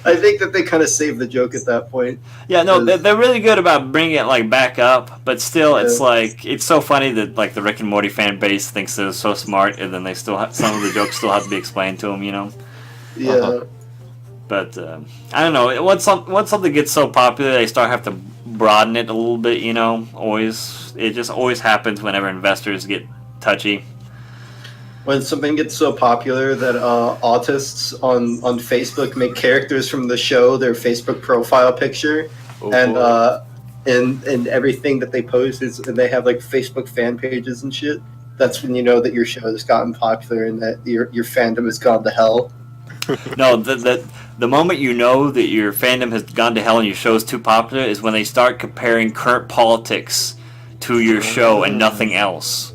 D: I think that they kind of saved the joke at that point.
B: Yeah, no, they're really good about bringing it like back up, but still, it's like, it's so funny that like the Rick and Morty fan base thinks they're so smart, and then they still some of the jokes still have to be explained to them, you know?
D: Yeah.
B: But I don't know. Once something gets so popular, they start have to broaden it a little bit. You know, it just always happens whenever investors get touchy.
D: When something gets so popular that autists on Facebook make characters from the show their Facebook profile picture, and everything that they post is, and they have like Facebook fan pages and shit. That's when you know that your show has gotten popular and that your fandom has gone to hell.
B: No, the moment you know that your fandom has gone to hell and your show is too popular is when they start comparing current politics to your show and nothing else.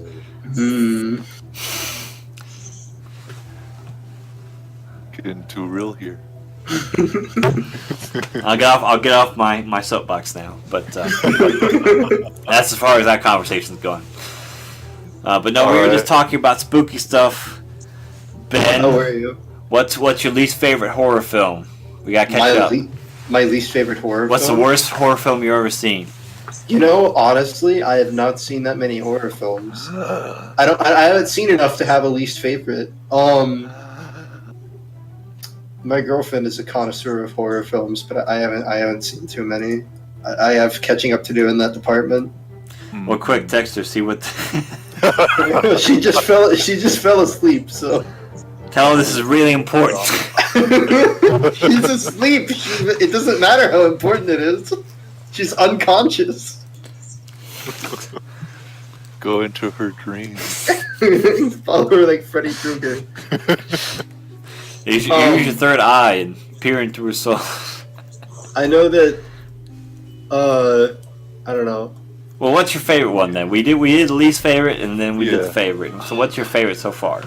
C: Getting too real here.
B: I'll get off my soapbox now, but that's as far as that conversation's going. But no, we were just talking about spooky stuff. Ben,
D: How are you?
B: What's your least favorite horror film? We got to catch up.
D: My least favorite horror
B: What's
D: film?
B: the worst horror film you've ever seen?
D: You know, honestly, I have not seen that many horror films. I haven't seen enough to have a least favorite. My girlfriend is a connoisseur of horror films, but I haven't seen too many. I have catching up to do in that department.
B: Well, quick, text her, see what
D: She just fell asleep. So
B: Tell her this is really important.
D: she's asleep. It doesn't matter how important it is. She's unconscious.
C: Go into her dreams.
D: Follow her like Freddy Krueger.
B: Use your third eye and peer into her soul.
D: I know that. I don't know.
B: Well, what's your favorite one then? We did the least favorite, and then we did
C: Yeah.
B: the favorite. So what's your favorite so far?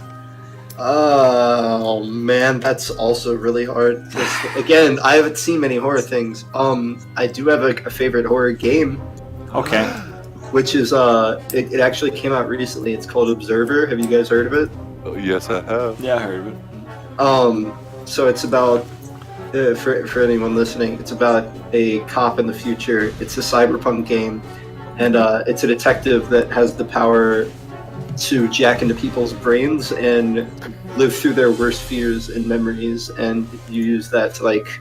D: Oh man, that's also really hard. 'Cause, again, I haven't seen many horror things. I do have a favorite horror game,
B: Okay.
D: which is it actually came out recently. It's called Observer. Have you guys heard of it?
C: Oh, yes, I have.
B: Yeah, I heard of it.
D: So it's about for anyone listening, it's about a cop in the future. It's a cyberpunk game, and it's a detective that has the power to jack into people's brains and live through their worst fears and memories, and you use that to like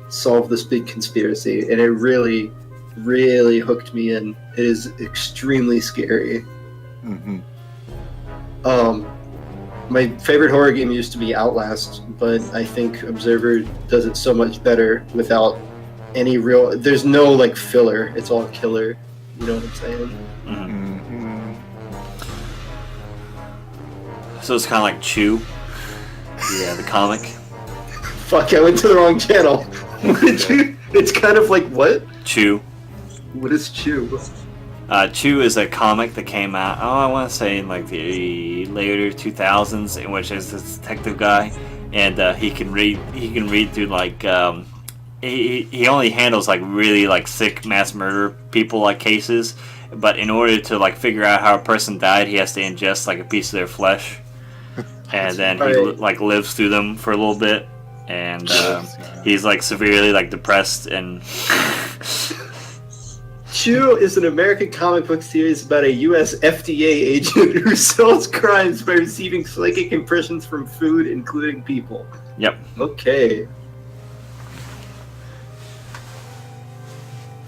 D: solve this big conspiracy, and it really hooked me in. It is extremely scary.
C: Mm-hmm.
D: My favorite horror game used to be Outlast, but I think Observer does it so much better without any real. There's no like filler. It's all killer. You know what I'm saying?
B: Mm-hmm.
C: Mm-hmm.
B: So it's kind of like Chew. Yeah, the comic.
D: Fuck! I went to the wrong channel. What did you? It's kind of like what?
B: Chew.
D: What is Chew?
B: Chew is a comic that came out, I want to say in like the later 2000s, in which is this detective guy, and he can read through like he only handles like really like sick mass murder people like cases, but in order to like figure out how a person died, he has to ingest like a piece of their flesh, and then he like lives through them for a little bit, and he's like severely like depressed and.
D: Chew is an American comic book series about a U.S. FDA agent who solves crimes by receiving psychic impressions from food, including people.
B: Yep.
D: Okay.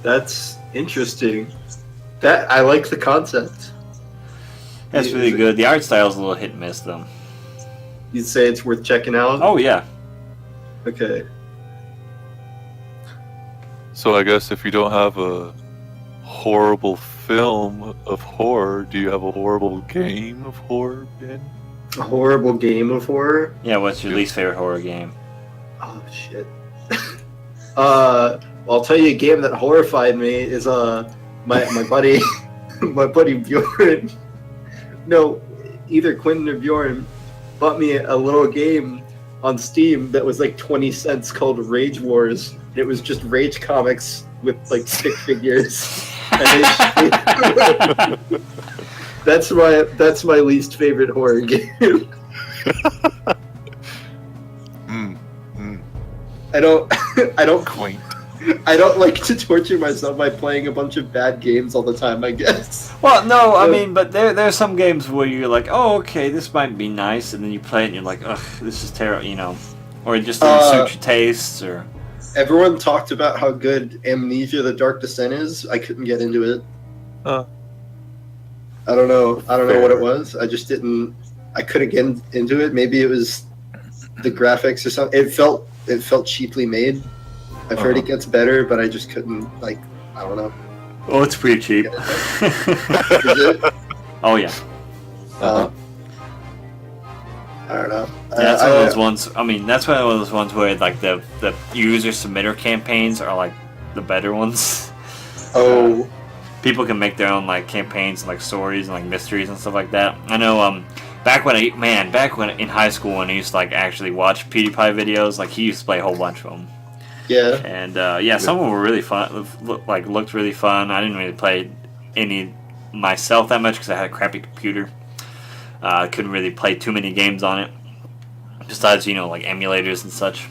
D: That's interesting. That I like the concept.
B: That's really good. The art style is a little hit and miss though.
D: You'd say it's worth checking out?
B: Oh yeah.
D: Okay.
C: So I guess if you don't have a horrible film of horror, do you have a horrible game of horror, Ben?
D: A horrible game of horror?
B: Yeah, what's your least favorite horror game?
D: Oh shit. I'll tell you a game that horrified me is my buddy my buddy Bjorn. No, either Quentin or Bjorn bought me a little game on Steam that was like 20 cents called Rage Wars. And it was just Rage comics with like stick figures. That's my least favorite horror game. I don't
C: Quaint.
D: I don't like to torture myself by playing a bunch of bad games all the time, I guess.
B: Well, no, I mean, but there's some games where you're like, oh, okay, this might be nice, and then you play it and you're like, ugh, this is terrible, you know, or it just doesn't suit your tastes, or.
D: Everyone talked about how good Amnesia: The Dark Descent is. I couldn't get into it. I don't know what it was. I just didn't. I couldn't get into it. Maybe it was the graphics or something. It felt cheaply made. I've heard it gets better, but I just couldn't. Like, I don't know.
B: Oh, it's pretty cheap.
D: Is it?
B: Oh yeah.
D: I don't know.
B: Yeah, that's one of those ones. I mean, that's one of those ones where like the user submitter campaigns are like the better ones.
D: Oh.
B: People can make their own like campaigns and like stories and like mysteries and stuff like that. I know. Back when in high school when I used to like actually watch PewDiePie videos, like he used to play a whole bunch of them.
D: Yeah.
B: And some of them were really fun. Looked really fun. I didn't really play any myself that much because I had a crappy computer. I couldn't really play too many games on it, besides like emulators and such.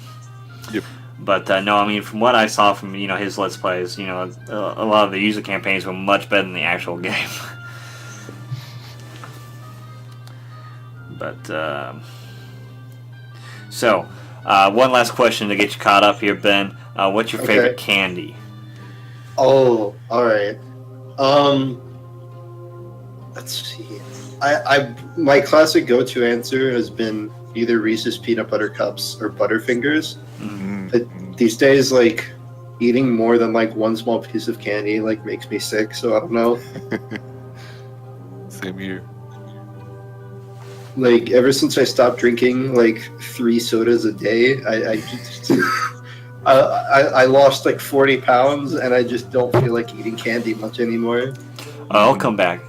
C: Yep.
B: But no, I mean, from what I saw from his Let's Plays, a lot of the user campaigns were much better than the actual game. But so one last question to get you caught up here, Ben. What's your favorite candy?
D: Oh, all right. Let's see. My classic go-to answer has been either Reese's peanut butter cups or Butterfingers.
B: Mm-hmm.
D: But these days, like, eating more than like one small piece of candy like makes me sick. So I don't know.
C: Same here.
D: Like, ever since I stopped drinking like 3 sodas a day, I just I lost like 40 pounds, and I just don't feel like eating candy much anymore.
B: I'll come back.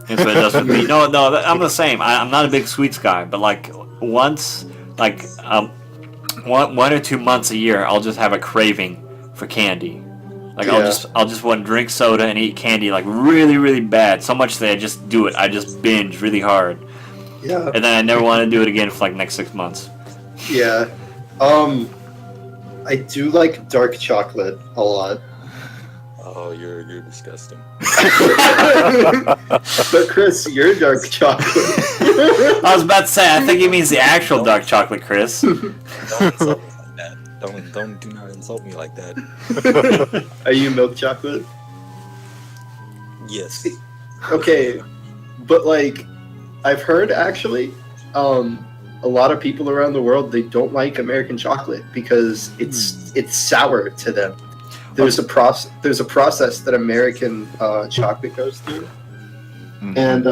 B: That's what it does with me. No, I'm the same. I'm not a big sweets guy, but like once, like 1 or 2 months a year, I'll just have a craving for candy. Like
D: Yeah.
B: I'll just want to drink soda and eat candy like really, really bad. So much that I just do it. I just binge really hard,
D: Yeah,
B: and then I never want to do it again for like next 6 months.
D: yeah. I do like dark chocolate a lot.
A: Oh, you're disgusting.
D: But Chris, you're dark chocolate.
B: I was about to say, I think he means the actual dark chocolate, Chris.
A: Don't insult me like that. Do not insult me like that.
D: Are you milk chocolate?
A: Yes.
D: Okay, but like, I've heard actually, a lot of people around the world, they don't like American chocolate because it's sour to them. There's a process that American chocolate goes through, and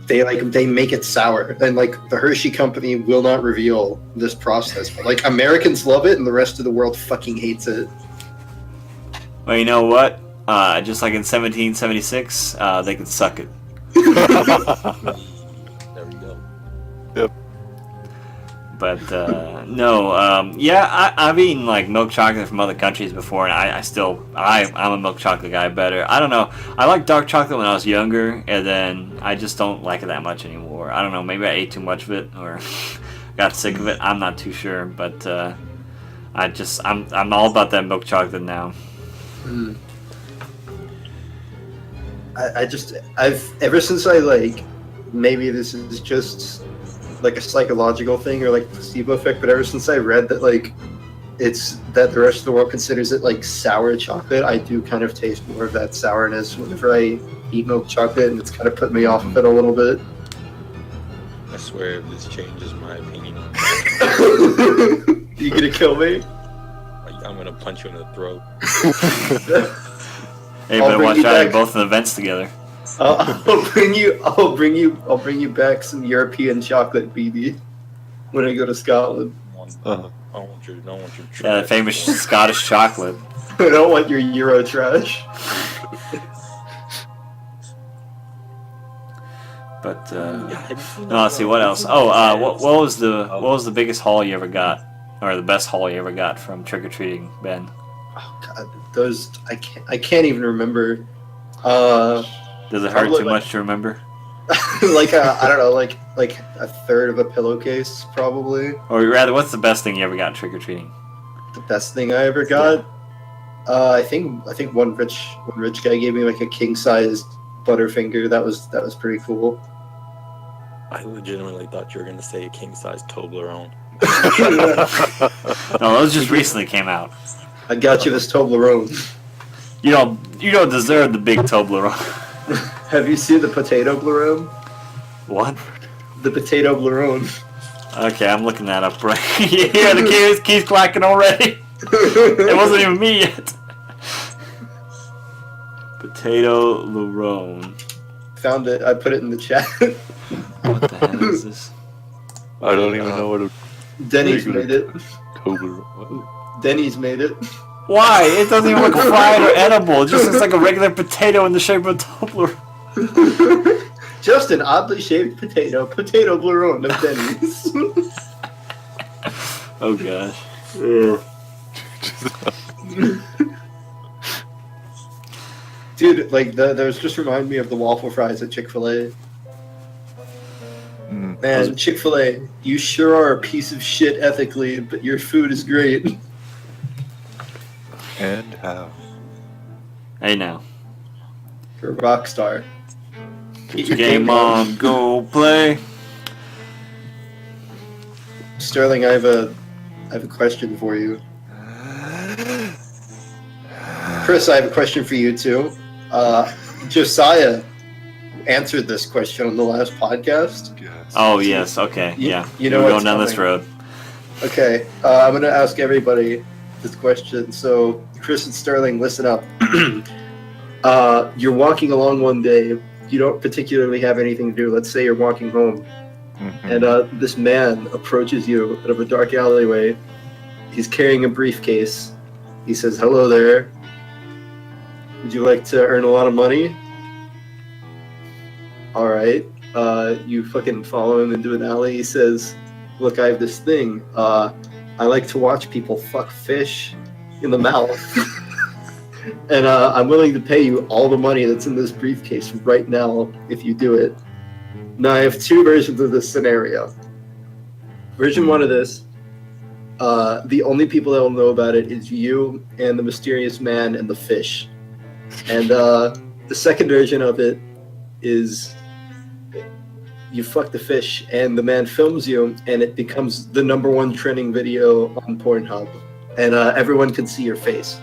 D: they make it sour, and like the Hershey company will not reveal this process, but like Americans love it and the rest of the world fucking hates it.
B: Well, you know what? Just like in 1776, they could suck it.
A: There we go.
C: Yep.
B: But no, I've eaten like milk chocolate from other countries before, and I'm a milk chocolate guy better. I don't know. I liked dark chocolate when I was younger, and then I just don't like it that much anymore. I don't know. Maybe I ate too much of it, or got sick of it. I'm not too sure, but I'm all about that milk chocolate now.
D: I've ever since I like, maybe this is just like a psychological thing or like placebo effect, but ever since I read that like it's that the rest of the world considers it like sour chocolate, I do kind of taste more of that sourness whenever I eat milk chocolate, and it's kind of put me off of it a little bit.
A: I swear, if this changes my opinion,
D: You gonna kill me?
A: I'm gonna punch you in the throat.
B: Hey,
D: I'll
B: better
D: bring
B: watch
D: you
B: out.
D: back.
B: You're both in events together.
D: I'll bring you back some European chocolate, BB, when I go to Scotland.
C: Uh-huh.
A: I don't want your
B: Yeah, the
A: trash
B: famous
A: form.
B: Scottish chocolate.
D: I don't want your Euro trash.
B: But no, let's see what else. Oh, what was the biggest haul you ever got, or the best haul you ever got from trick or treating, Ben?
D: Oh God, those I can't even remember.
B: Does it hurt
D: Probably
B: too much to remember?
D: Like I don't know, like a third of a pillowcase probably.
B: Or rather, what's the best thing you ever got trick or treating?
D: The best thing I ever got. I think one rich guy gave me like a king sized Butterfinger. That was pretty cool.
A: I legitimately thought you were gonna say a king size Toblerone.
B: No, those just recently came out.
D: I got you this Toblerone.
B: You don't deserve the big Toblerone.
D: Have you seen the potato Blerone?
B: What?
D: The potato Blerone.
B: Okay, I'm looking that up right here. The keys clacking already. It wasn't even me yet. Potato Larone.
D: Found it. I put it in the chat.
B: What the hell is this?
C: I don't even know what a
D: Denny's made it.
C: Tobler.
D: Denny's made it.
B: Why? It doesn't even look fried or edible. It just looks like a regular potato in the shape of a Toblerone.
D: Just an oddly shaped potato Blerone of Denny's.
B: Oh gosh.
D: Dude, like those just remind me of the waffle fries at Chick-fil-A. Man, Chick-fil-A, you sure are a piece of shit ethically, but your food is great.
C: And how?
B: Hey now.
D: You're a rock star. Get your
B: Game on, go play.
D: Sterling, I have a question for you. Chris, I have a question for you too. Josiah, answered this question on the last podcast.
C: Yes.
B: Oh yes, okay, yeah.
D: You know
B: we're
D: what's
B: going down this
D: coming.
B: road.
D: Okay, I'm going to ask everybody this question. So, Chris and Sterling, listen up. You're walking along one day. You don't particularly have anything to do. Let's say you're walking home, and this man approaches you out of a dark alleyway. He's carrying a briefcase. He says, "Hello there. Would you like to earn a lot of money?" All right. You fucking follow him into an alley. He says, "Look, I have this thing. I like to watch people fuck fish in the mouth. And I'm willing to pay you all the money that's in this briefcase right now if you do it." Now, I have two versions of this scenario. Version one of this, the only people that will know about it is you and the mysterious man and the fish. And the second version of it is you fuck the fish and the man films you and it becomes the #1 trending video on Pornhub. And everyone can see your face.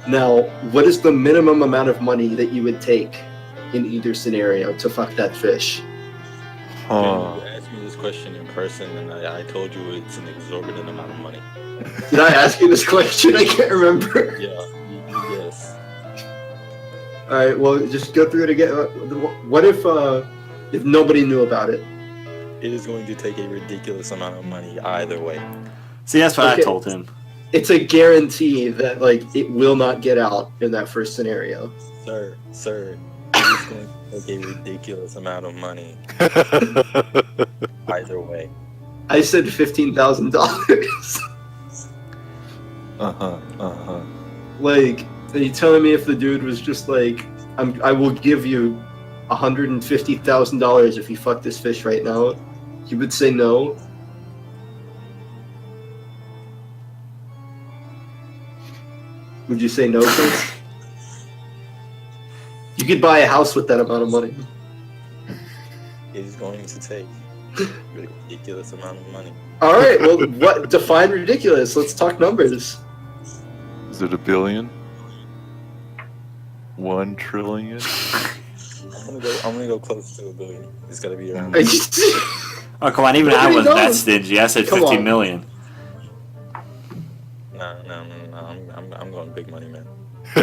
D: Now, what is the minimum amount of money that you would take in either scenario to fuck that fish?
A: You asked me this question in person, and I told you it's an exorbitant amount of money.
D: Did I ask you this question? I can't remember.
A: Yeah, yes.
D: All right, well, just go through it again. What if nobody knew about it?
A: It is going to take a ridiculous amount of money either way.
B: See, that's what
D: Okay.
B: I told him.
D: It's a guarantee that like it will not get out in that first scenario.
A: Sir, it is going to take a ridiculous amount of money either way.
D: I said $15,000. Like, are you telling me if the dude was just like, I will give you $150,000 if you fuck this fish right now, you would say no? Would you say no, Chris? You could buy a house with that amount of money.
A: It is going to take a ridiculous amount of money.
D: All right, well, what define ridiculous? Let's talk numbers.
C: Is it $1 billion? 1 trillion?
A: I'm gonna go close to $1 billion. It's gotta be around.
B: Oh come on, even I wasn't that stingy. I said
D: Come
B: 50
D: on.
B: million.
A: No. I'm going big money, man.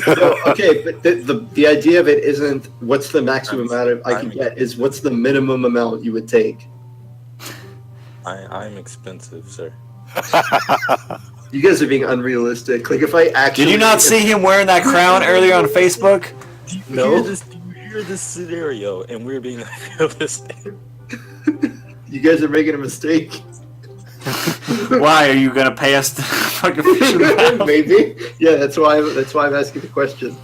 D: No, okay, but the idea of it isn't what's the maximum amount I can get, is what's the minimum amount you would take.
A: I'm expensive, sir.
D: You guys are being unrealistic. Like if I actually
B: Did you not see him wearing that crown earlier on Facebook?
A: Do you
D: No.
A: hear this scenario and we're being realistic?
D: You guys are making a mistake.
B: Why are you gonna pay us to fucking fish in the mouth?
D: Maybe. Yeah, that's why I'm asking the question.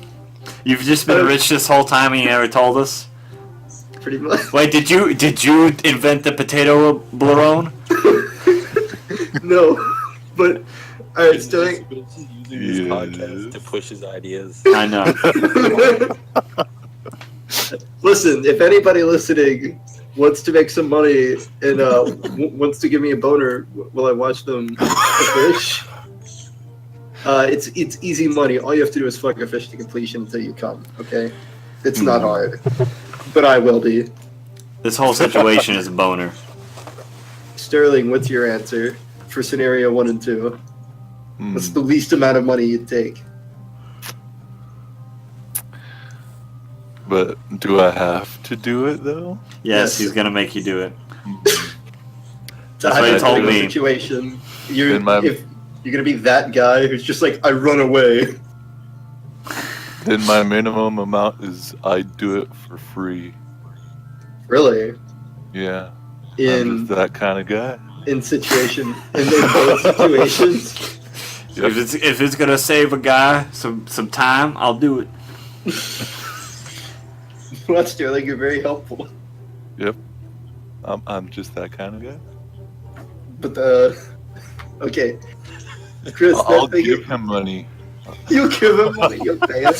B: You've just been rich this whole time and you never told us.
D: Pretty much.
B: Wait, did you invent the potato blurone?
D: No. But alright,
A: It's
D: Sterling.
A: just using this podcast to push his ideas.
B: I know.
D: Listen, if anybody listening wants to make some money and wants to give me a boner while I watch them fish, it's easy money. All you have to do is fuck a fish to completion until you come. Okay, it's not hard, but I will be.
B: This whole situation is a boner.
D: Sterling, what's your answer for scenario 1 and 2? What's the least amount of money you'd take?
C: But do I have to do it though?
B: Yes,
D: Yes.
B: he's gonna make you do it.
D: It's a
B: That's what he told
D: hypothetical
B: me.
D: situation. If you're gonna be that guy who's just like, I run away.
C: Then my minimum amount is I do it for free.
D: Really?
C: Yeah. I'm
D: In
C: just that kind of guy.
D: in both situations.
C: Yep.
B: If it's gonna save a guy some time, I'll do it.
D: Well, Sterling, you're very helpful.
C: Yep. I'm just that kind of guy.
D: But okay, Chris,
C: I'll
D: that thing
C: give him money.
D: you give him money, you'll pay him.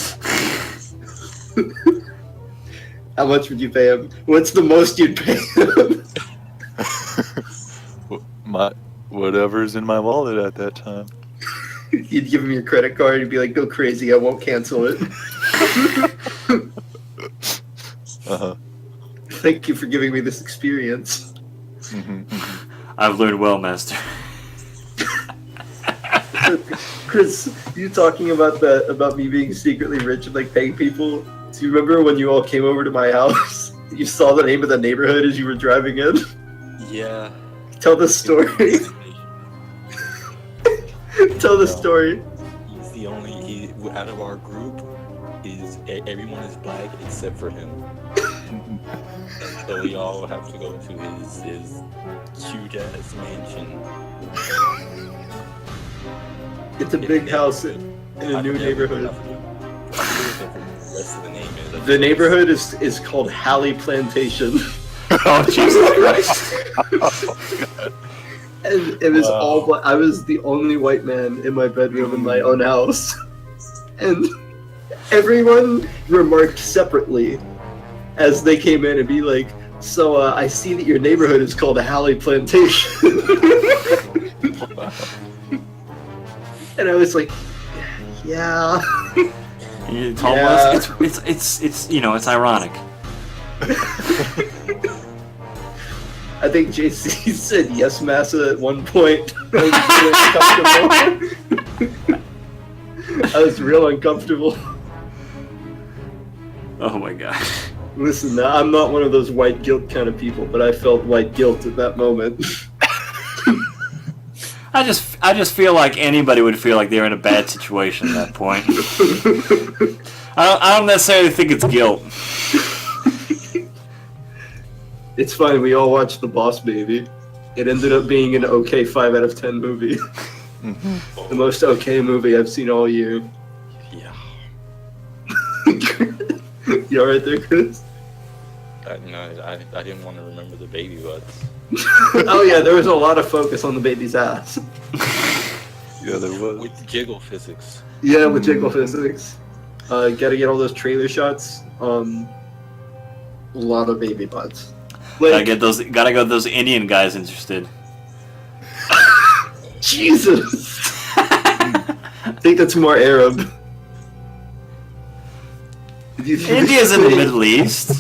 D: How much would you pay him? What's the most you'd pay him?
C: Whatever's in my wallet at that time.
D: You'd give him your credit card and be like, go crazy, I won't cancel it.
C: Uh-huh.
D: Thank you for giving me this experience.
B: I've learned well, Master.
D: Chris, you talking about me being secretly rich and like paying people? Do you remember when you all came over to my house? You saw the name of the neighborhood as you were driving in?
A: Yeah.
D: Tell the story. Tell the story.
A: He's the only out of our group. Everyone is black except for him. And so we all have to go to his huge ass mansion.
D: It's a big house in a new neighborhood.
A: The rest of the name is.
D: The neighborhood is called Halley Plantation.
B: Oh, Jesus Christ.
D: And it was all black. I was the only white man in my bedroom in my own house. And everyone remarked separately as they came in and be like, so I see that your neighborhood is called a Halley Plantation. And I was like, yeah.
B: You told us it's it's ironic.
D: I think JC said yes, massa at one point. I was real uncomfortable.
B: Oh my god.
D: Listen, I'm not one of those white guilt kind of people, but I felt white guilt at that moment.
B: I just feel like anybody would feel like they're in a bad situation at that point. I don't necessarily think it's guilt.
D: It's fine. We all watched The Boss Baby. It ended up being an okay 5 out of 10 movie. The most okay movie I've seen all year.
A: Yeah.
D: You alright there, Chris?
A: I didn't want to remember the baby butts.
D: Oh yeah, there was a lot of focus on the baby's ass.
C: Yeah, there was.
A: With jiggle physics.
D: Yeah, with jiggle physics. Gotta get all those trailer shots. A lot of baby butts. Like,
B: Gotta get those Indian guys interested.
D: Jesus! I think that's more Arab.
B: India's in the Middle East.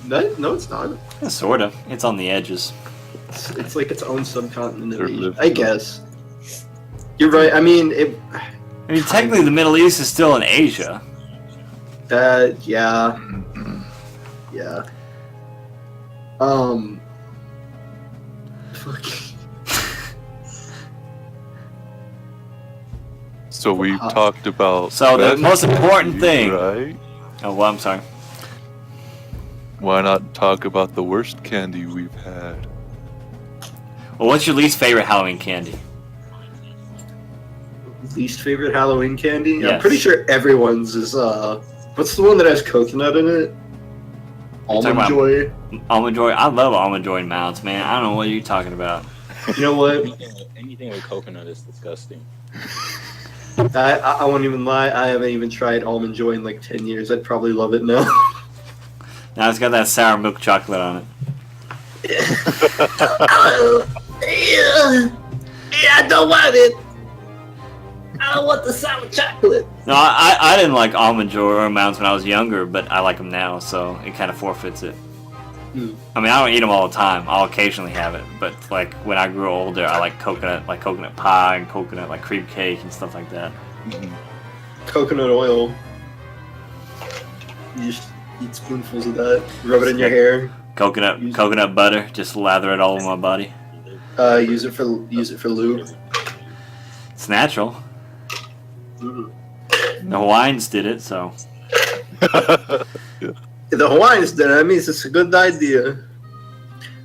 D: No, it's not.
B: Yeah, sort of. It's on the edges.
D: It's like its own subcontinent,
C: They're
D: I guess. You're right. I mean,
B: Technically, the Middle East is still in Asia.
D: Yeah. Yeah. Fuck.
C: So we talked about.
B: So the
C: best
B: most important
C: candy,
B: thing.
C: right?
B: Oh, well, I'm sorry.
C: Why not talk about the worst candy we've had?
B: Well, what's your least favorite Halloween candy?
D: Least favorite Halloween candy?
B: Yes.
D: I'm pretty sure everyone's is what's the one that has coconut in it? Almond
B: about-
D: Joy.
B: Almond Joy. I love Almond Joy mounds, man. I don't know what you're talking about.
D: You know what?
A: Anything with coconut is disgusting.
D: I won't even lie. I haven't even tried Almond Joy in like 10 years. I'd probably love it now.
B: Now it's got that sour milk chocolate on it.
D: Yeah, I don't want it. I don't want the sour chocolate.
B: No, I didn't like Almond Joy mounds when I was younger, but I like them now, so it kind of forfeits it. I mean, I don't eat them all the time. I'll occasionally have it, but like when I grew older, I like coconut pie and coconut like cream cake and stuff like that.
D: Coconut oil. You just eat spoonfuls of that. Rub it in your hair.
B: Coconut butter. Just lather it all over my body.
D: Use it for lube.
B: It's natural.
D: Mm.
B: The Hawaiians did it, so.
D: The Hawaiians did it. That means it's a good idea.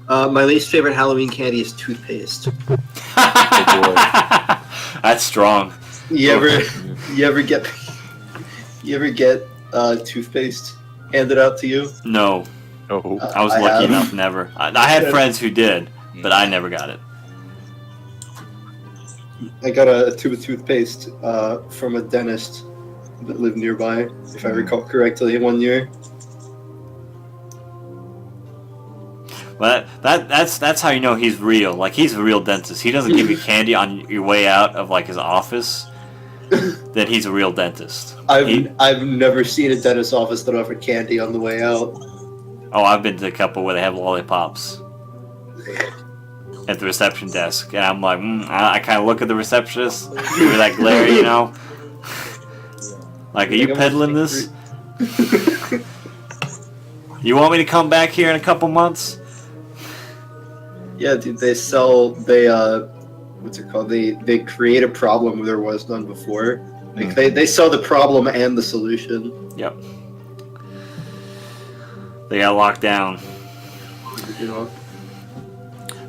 D: My least favorite Halloween candy is toothpaste.
B: That's strong.
D: You ever get toothpaste handed out to you?
B: No,
C: Oh,
B: I was lucky enough. Never. I had friends who did, but I never got it.
D: I got a tube of toothpaste from a dentist that lived nearby, if I recall correctly, one year.
B: But that's how you know he's real. Like, he's a real dentist. He doesn't give you candy on your way out of like his office. Then he's a real dentist.
D: I've never seen a dentist's office that offered candy on the way out.
B: Oh, I've been to a couple where they have lollipops at the reception desk, and I'm like, I kind of look at the receptionist, give her that glare, you know, like, are you peddling this? You want me to come back here in a couple months?
D: Yeah, dude, what's it called? They create a problem where there was none before. Like they sell the problem and the solution.
B: Yep. They got locked down.
D: You know.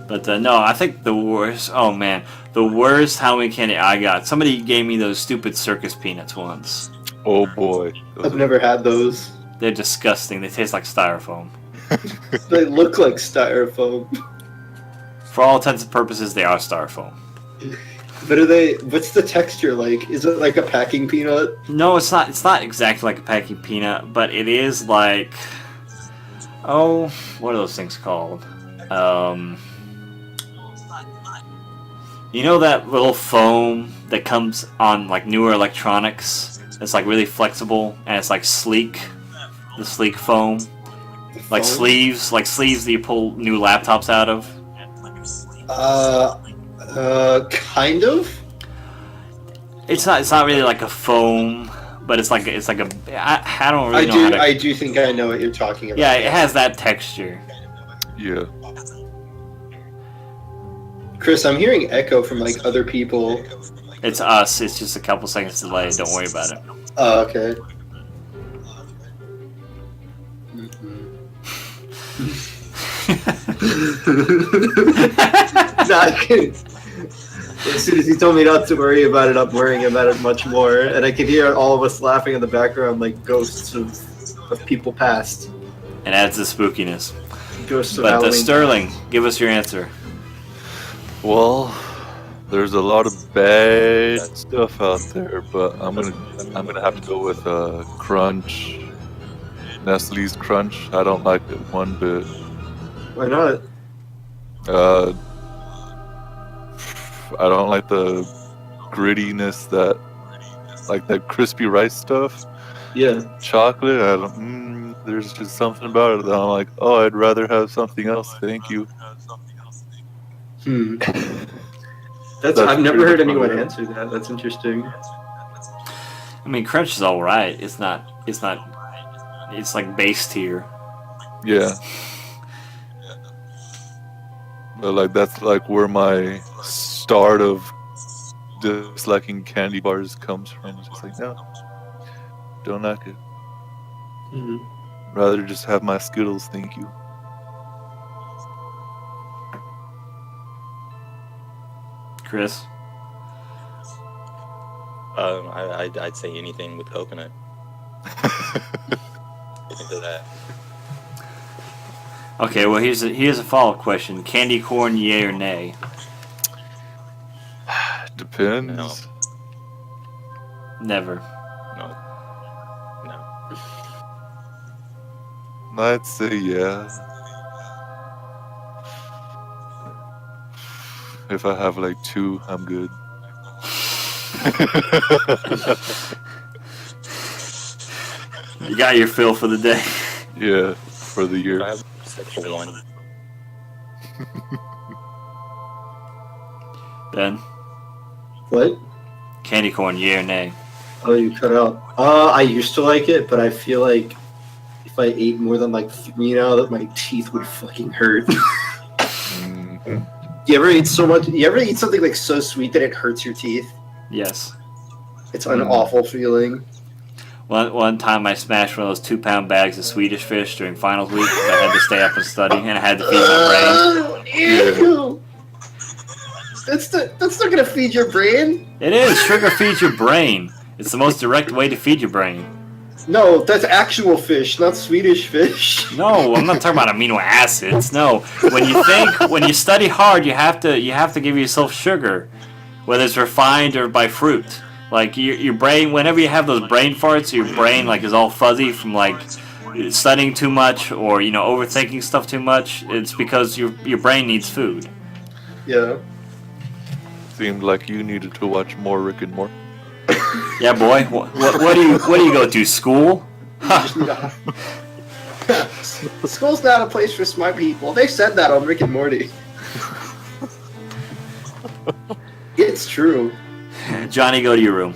B: But no, I think the worst. Oh man, the worst Halloween candy I got. Somebody gave me those stupid circus peanuts once.
C: Oh boy.
D: I've never had those.
B: They're disgusting. They taste like styrofoam.
D: They look like styrofoam.
B: For all intents and purposes, they are styrofoam.
D: But what's the texture like? Is it like a packing peanut?
B: No, it's not. It's not exactly like a packing peanut, but it is like. Oh, what are those things called? You know that little foam that comes on like newer electronics? It's like really flexible and it's like sleek. The sleek foam, like sleeves that you pull new laptops out of.
D: Kind of.
B: It's not really like a foam, but it's like a. I don't really know how to.
D: I do think I know what you're talking about.
B: Yeah, it has that texture.
C: Yeah.
D: Chris, I'm hearing echo from like other people.
B: It's us. It's just a couple seconds delay. Don't worry about it.
D: Oh, okay. Not good. As soon as he told me not to worry about it, I'm worrying about it much more. And I could hear all of us laughing in the background like ghosts of people past.
B: It adds the spookiness.
D: Ghosts of
B: But
D: Halloween.
B: Sterling, give us your answer.
C: Well, there's a lot of bad stuff out there, but I'm gonna have to go with Crunch. Nestle's Crunch. I don't like it one bit.
D: Why not?
C: I don't like the grittiness that crispy rice stuff.
D: Yeah.
C: Chocolate. I don't. There's just something about it that I'm like, oh, I'd rather have something else. Thank you.
D: That's I've never heard anyone answer that. That's interesting.
B: I mean, Crunch is all right. It's not. It's like base tier.
C: Yeah. But like that's like where my start of disliking candy bars comes from. It's just like, no, don't like it. Rather just have my Skittles, thank you.
B: Chris?
A: I'd say anything with coconut. Get into that.
B: Okay, well here's a follow-up question: candy corn, yay or nay?
C: Depends.
A: No.
B: Never.
A: No.
C: I'd say yeah. If I have like 2, I'm good.
B: You got your fill for the day.
C: Yeah, for the year.
A: I have sexual one.
B: Ben?
D: What?
B: Candy corn, yay or nay?
D: Oh, you cut out. I used to like it, but I feel like if I ate more than like 3 now, that my teeth would fucking hurt. You ever eat something like so sweet that it hurts your teeth?
B: Yes.
D: It's an awful feeling.
B: One time I smashed one of those 2-pound bags of Swedish fish during finals week because I had to stay up and study and I had to feed my brain.
D: Ew. That's not gonna feed your brain.
B: It is. Sugar feeds your brain. It's the most direct way to feed your brain.
D: No, that's actual fish, not Swedish fish.
B: No, I'm not talking about amino acids. No, when you study hard, you have to give yourself sugar, whether it's refined or by fruit. Like your brain, whenever you have those brain farts, your brain like is all fuzzy from like studying too much or overthinking stuff too much. It's because your brain needs food.
D: Yeah.
C: Seemed like you needed to watch more Rick and Morty.
B: Yeah, boy. What do you go to school? Huh.
D: School's not a place for smart people. They said that on Rick and Morty. It's true.
B: Johnny, go to your room.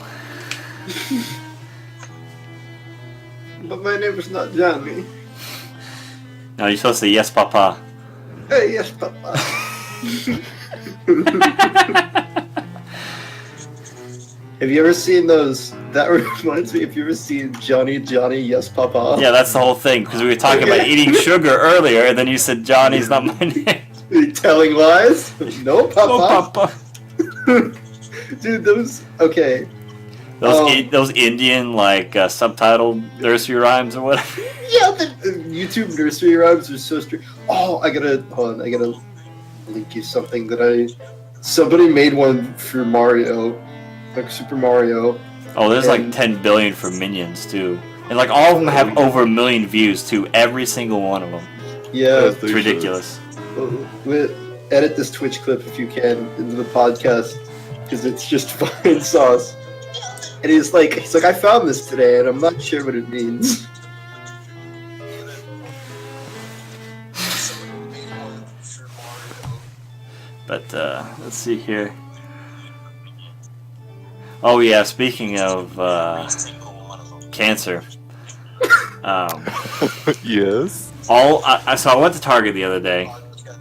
D: But my name is not Johnny.
B: No, you're supposed to say yes, Papa.
D: Hey, yes, Papa. Have you ever seen those? That reminds me. Have you ever seen Johnny, Yes, Papa?
B: Yeah, that's the whole thing, because we were talking about eating sugar earlier, and then you said Johnny's not my name.
D: Are you telling lies? No, Papa.
B: Oh, Papa.
D: Dude, those. Okay.
B: Those Indian, like, subtitled nursery rhymes or whatever.
D: Yeah, the YouTube nursery rhymes are so strict. Oh, I gotta link you something that somebody made one for Mario, like Super Mario.
B: Oh, there's like 10 billion for Minions too, and like all of them have over 1 million views too. Every single one of them.
D: Yeah,
B: it's ridiculous.
D: Edit this Twitch clip if you can into the podcast because it's just fine sauce. And he's like, I found this today, and I'm not sure what it means.
B: But let's see here. Oh yeah, speaking of cancer.
C: Yes.
B: So I went to Target the other day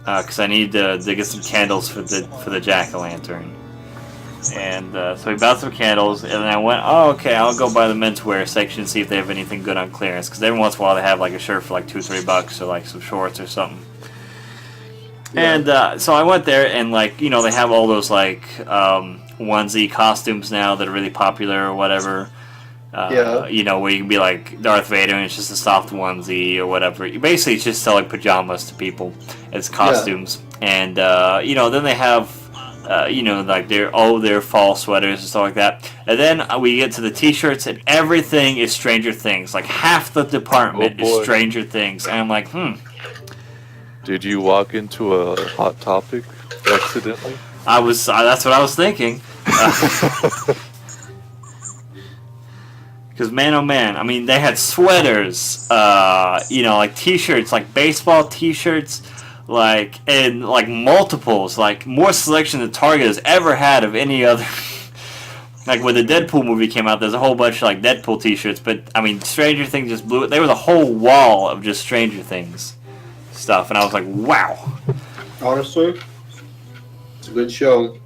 B: because I need to get some candles for the jack-o'-lantern. And so we bought some candles, and then I went, oh, okay, I'll go by the menswear section and see if they have anything good on clearance. Because every once in a while they have like a shirt for like $2-3 or like some shorts or something. Yeah. And so I went there, and like, you know, they have all those like onesie costumes now that are really popular or whatever. You know, where you can be like Darth Vader and it's just a soft onesie or whatever. Basically, it's just selling pajamas to people as costumes. Yeah. And, you know, then they have, you know, like their fall sweaters and stuff like that. And then we get to the t-shirts, and everything is Stranger Things. Like, half the department is Stranger Things. And I'm like,
C: Did you walk into a Hot Topic accidentally?
B: that's what I was thinking. Because, man, oh man, I mean, they had sweaters, you know, like t-shirts, like baseball t-shirts, like, and like multiples, like more selection than Target has ever had of any other. Like when the Deadpool movie came out, there's a whole bunch of like Deadpool t-shirts, but I mean, Stranger Things just blew it. There was a whole wall of just Stranger Things stuff, and I was like, wow.
D: Honestly, it's a good show.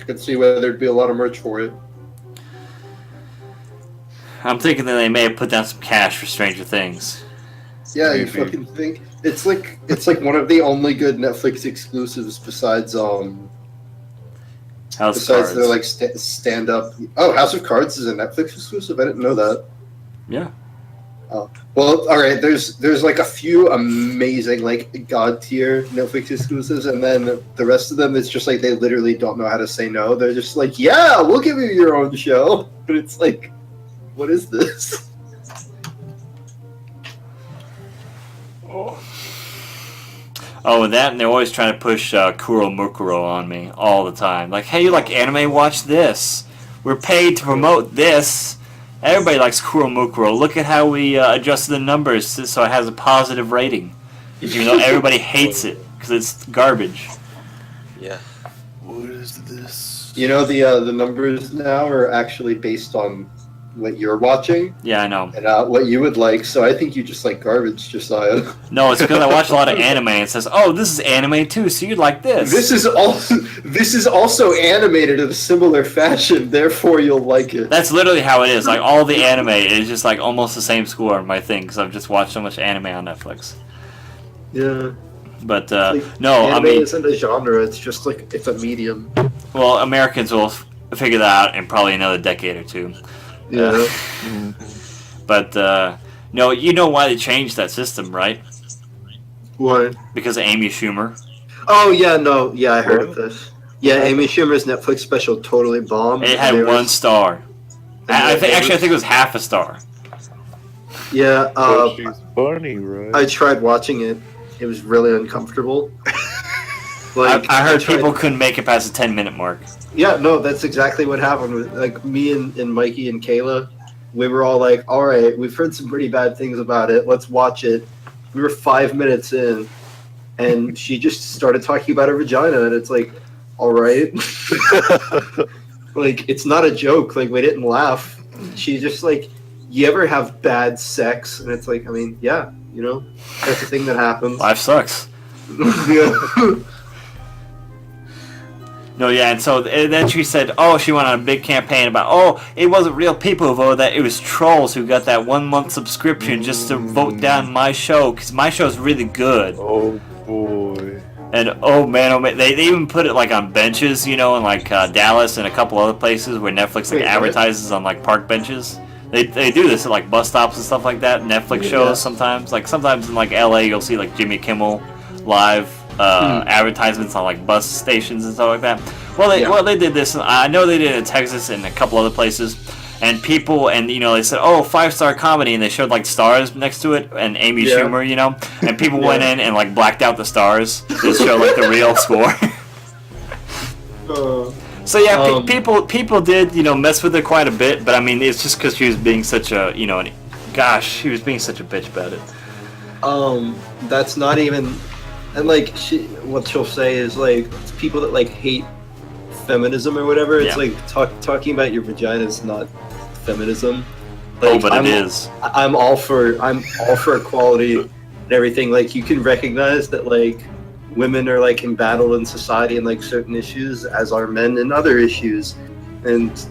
D: I could see whether there'd be a lot of merch for it.
B: I'm thinking that they may have put down some cash for Stranger Things.
D: Yeah, you fucking think it's like one of the only good Netflix exclusives besides
B: Cards.
D: Their like stand up. Oh, House of Cards is a Netflix exclusive. I didn't know that.
B: Yeah.
D: Oh well, all right. There's like a few amazing like god tier Netflix exclusives, and then the rest of them it's just like they literally don't know how to say no. They're just like, yeah, we'll give you your own show, but it's like, what is this?
B: Oh, and they're always trying to push Kuro Mukuro on me all the time. Like, hey, you like anime? Watch this. We're paid to promote this. Everybody likes Kuro Mukuro. Look at how we adjusted the numbers so it has a positive rating. Even though everybody hates it because it's garbage.
A: Yeah.
C: What is this?
D: You know, the numbers now are actually based on what you're watching.
B: Yeah, I know.
D: And what you would like, so I think you just like garbage, Josiah.
B: No, it's because I watch a lot of anime and it says, oh, this is anime too, so you'd like this.
D: This is also animated in a similar fashion, therefore you'll like it.
B: That's literally how it is. Like, all the anime is just like almost the same score on my thing because I've just watched so much anime on Netflix.
D: Yeah.
B: But,
D: like,
B: no,
D: anime
B: I mean...
D: isn't a genre, it's just like, it's a medium.
B: Well, Americans will figure that out in probably another decade or two.
D: Yeah.
B: But, no, you know why they changed that system, right?
D: What?
B: Because of Amy Schumer.
D: Oh, yeah, no, yeah, I heard of this. Yeah, Amy Schumer's Netflix special totally bombed.
B: It had 1 star. I think it was half a star.
D: Yeah,
C: she's funny, right?
D: I tried watching it. It was really uncomfortable.
B: Like, I heard people couldn't make it past the 10-minute mark.
D: Yeah, no, that's exactly what happened. With, like, me and Mikey and Kayla, we were all like, all right, we've heard some pretty bad things about it. Let's watch it. we were 5 minutes in, and she just started talking about her vagina, and it's like, all right. Like, it's not a joke. Like, we didn't laugh. She just like, you ever have bad sex? And it's like, I mean, yeah, you know, that's a thing that happens.
B: Life sucks.
D: Yeah.
B: No, yeah, and then she said, she went on a big campaign about, it wasn't real people who voted that, it was trolls who got that 1 month subscription just to vote down my show, because my show's really good.
C: Oh boy.
B: And oh man, they even put it like on benches, you know, in like Dallas and a couple other places where Netflix like advertises on like park benches. They do this at like bus stops and stuff like that. Netflix shows sometimes. Like sometimes in like LA, you'll see like Jimmy Kimmel live advertisements on like bus stations and stuff like that. Well, they did this. I know they did it in Texas and a couple other places. And people, and you know, they said, 5-star comedy, and they showed like stars next to it, and Amy Schumer, you know, and people went in and like blacked out the stars to show like the real score. So yeah, people did, you know, mess with it quite a bit, but I mean, it's just because she was being such a, you know, she was being such a bitch about it.
D: That's not even, and like what she'll say is like people that like hate feminism or whatever. It's like talking about your vagina is not feminism. Like,
B: but it is.
D: I'm all for equality and everything. Like, you can recognize that like women are like embattled in society and like certain issues, as are men in other issues, and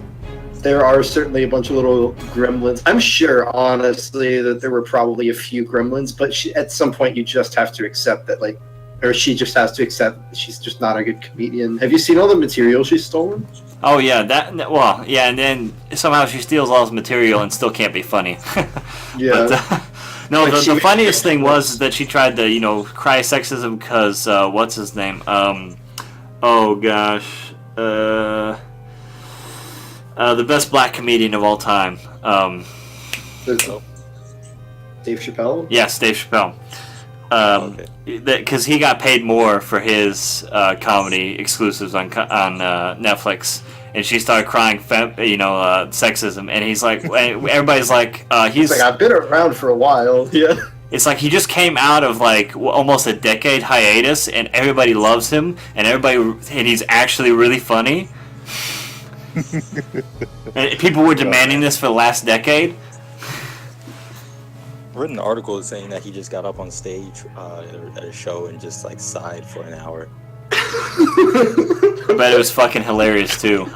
D: there are certainly a bunch of little gremlins. I'm sure, honestly, that there were probably a few gremlins, but at some point you just have to accept that, like, or she just has to accept that she's just not a good comedian. Have you seen all the material she's stolen?
B: Oh yeah, and then somehow she steals all this material and still can't be funny.
D: Yeah.
B: But, no, like the funniest thing was that she tried to, you know, cry sexism because what's his name? Oh gosh, the best black comedian of all time.
D: Dave Chappelle?
B: Yes, Dave Chappelle. Because he got paid more for his comedy exclusives on Netflix, and she started crying, sexism, and he's like, everybody's like, he's
D: like, I've been around for a while. Yeah.
B: It's like he just came out of like almost a decade hiatus, and everybody loves him, and he's actually really funny. And people were demanding this for the last decade.
A: I read an article saying that he just got up on stage at a show and just like sighed for an hour.
B: I bet it was fucking hilarious too.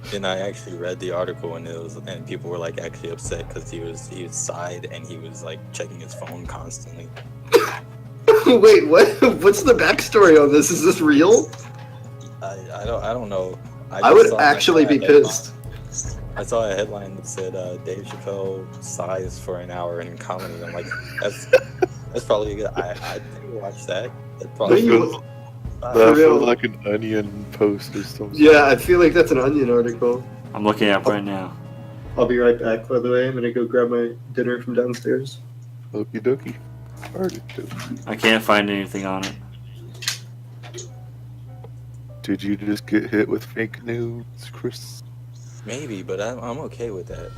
A: Then I actually read the article and people were like actually upset because he sighed and he was like checking his phone constantly.
D: Wait, what? What's the backstory on this? Is this real?
A: I don't know.
D: I would actually be pissed.
A: I saw a headline that said Dave Chappelle sighs for an hour in comedy. I'm like, that's probably good. I think watch that. That probably
C: feels like an Onion post or something.
D: Yeah, I feel like that's an Onion article.
B: I'm looking up right now.
D: I'll be right back, by the way. I'm gonna go grab my dinner from downstairs.
C: Okie dokie.
B: I can't find anything on it.
C: Did you just get hit with fake news, Chris?
A: Maybe, but I'm okay with that.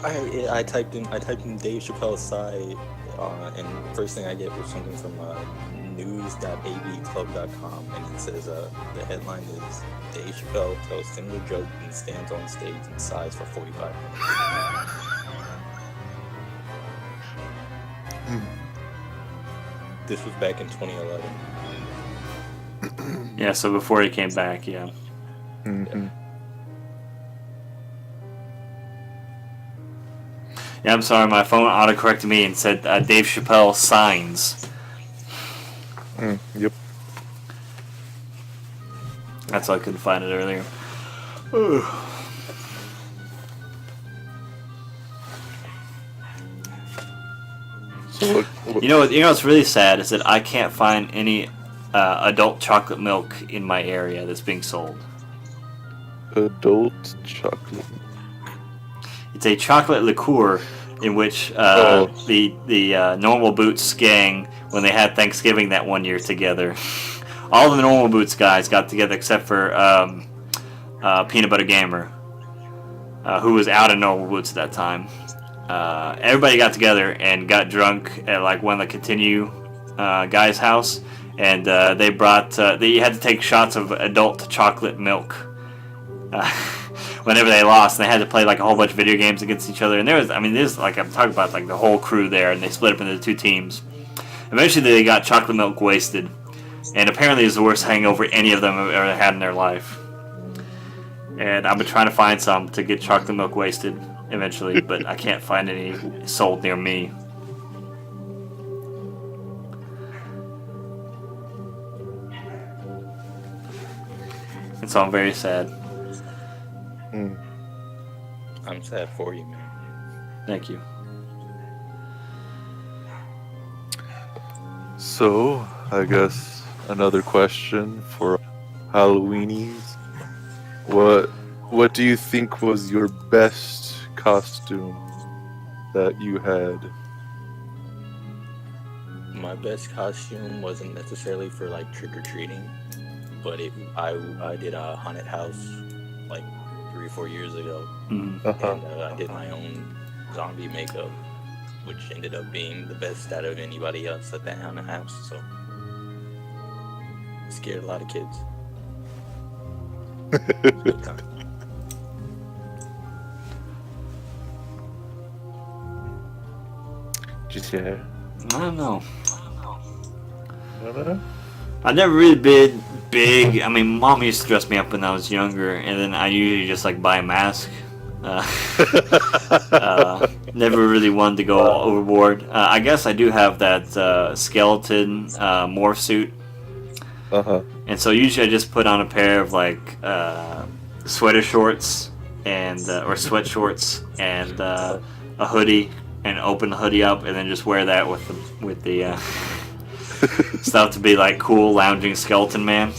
A: I typed in Dave Chappelle sigh, and first thing I get was something from news.abclub.com, and it says the headline is Dave Chappelle tells similar joke and stands on stage and sighs for 45 minutes. This was back in 2011.
B: Yeah, so before he came back, yeah.
C: Mm-hmm.
B: Yeah, I'm sorry, my phone autocorrected me and said Dave Chappelle signs.
C: Yep.
B: That's why I couldn't find it earlier.
C: So
B: You know what's really sad is that I can't find any adult chocolate milk in my area that's being sold.
C: Adult chocolate.
B: It's a chocolate liqueur in which the Normal Boots gang, when they had Thanksgiving that one year together, all the Normal Boots guys got together except for Peanut Butter Gamer. who was out in Norwood Woods at that time. Everybody got together and got drunk at like one of the Continue guy's house, and they had to take shots of adult chocolate milk whenever they lost. And they had to play like a whole bunch of video games against each other. And there's like I'm talking about like the whole crew there, and they split up into 2 teams. Eventually, they got chocolate milk wasted, and apparently, it's the worst hangover any of them have ever had in their life. And I've been trying to find some to get chocolate milk wasted eventually, but I can't find any sold near me. And so I'm very sad.
A: I'm sad for you, man.
B: Thank you.
C: So, I guess another question for Halloweenies. What do you think was your best costume that you had?
A: My best costume wasn't necessarily for like trick-or-treating, but I did a haunted house like 3 or 4 years ago, and I did my own zombie makeup, which ended up being the best out of anybody else at that haunted house. So scared a lot of kids. Good time.
C: Just yeah.
B: I don't know.
C: I don't know.
B: I've never really been big. I mean, Mom used to dress me up when I was younger, and then I usually just like buy a mask. Never really wanted to go overboard. I guess I do have that skeleton morph suit. And so usually I just put on a pair of like sweater shorts and or sweat shorts and a hoodie, and open the hoodie up, and then just wear that with the stuff to be like cool lounging skeleton man.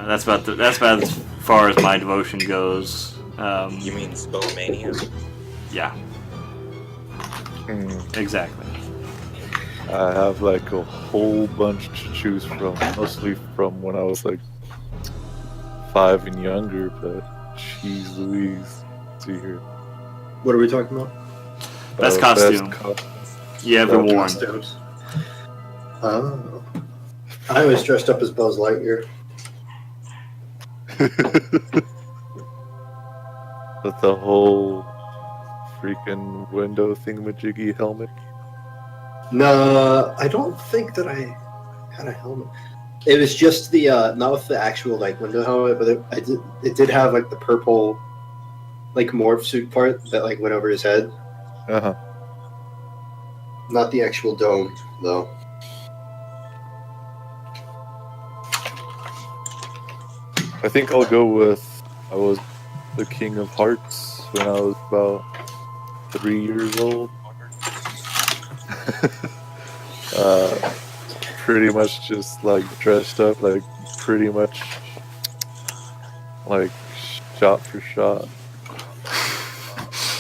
B: That's about as far as my devotion goes.
A: You mean Skullmania?
B: Yeah. Exactly.
C: I have like a whole bunch to choose from, mostly from when I was like 5 and younger, but jeez Louise, see here.
D: What are we talking about?
B: Best costume you ever worn.
D: Costumes. I was dressed up as Buzz Lightyear.
C: With the whole freaking window thingamajiggy helmet.
D: No, I don't think that I had a helmet. It was just the not with the actual like window helmet, but it did have like the purple like morph suit part that like went over his head. Not the actual dome though.
C: I think I'll go with I was the King of Hearts when I was about 3 years old. Pretty much just like dressed up like pretty much like shot for shot.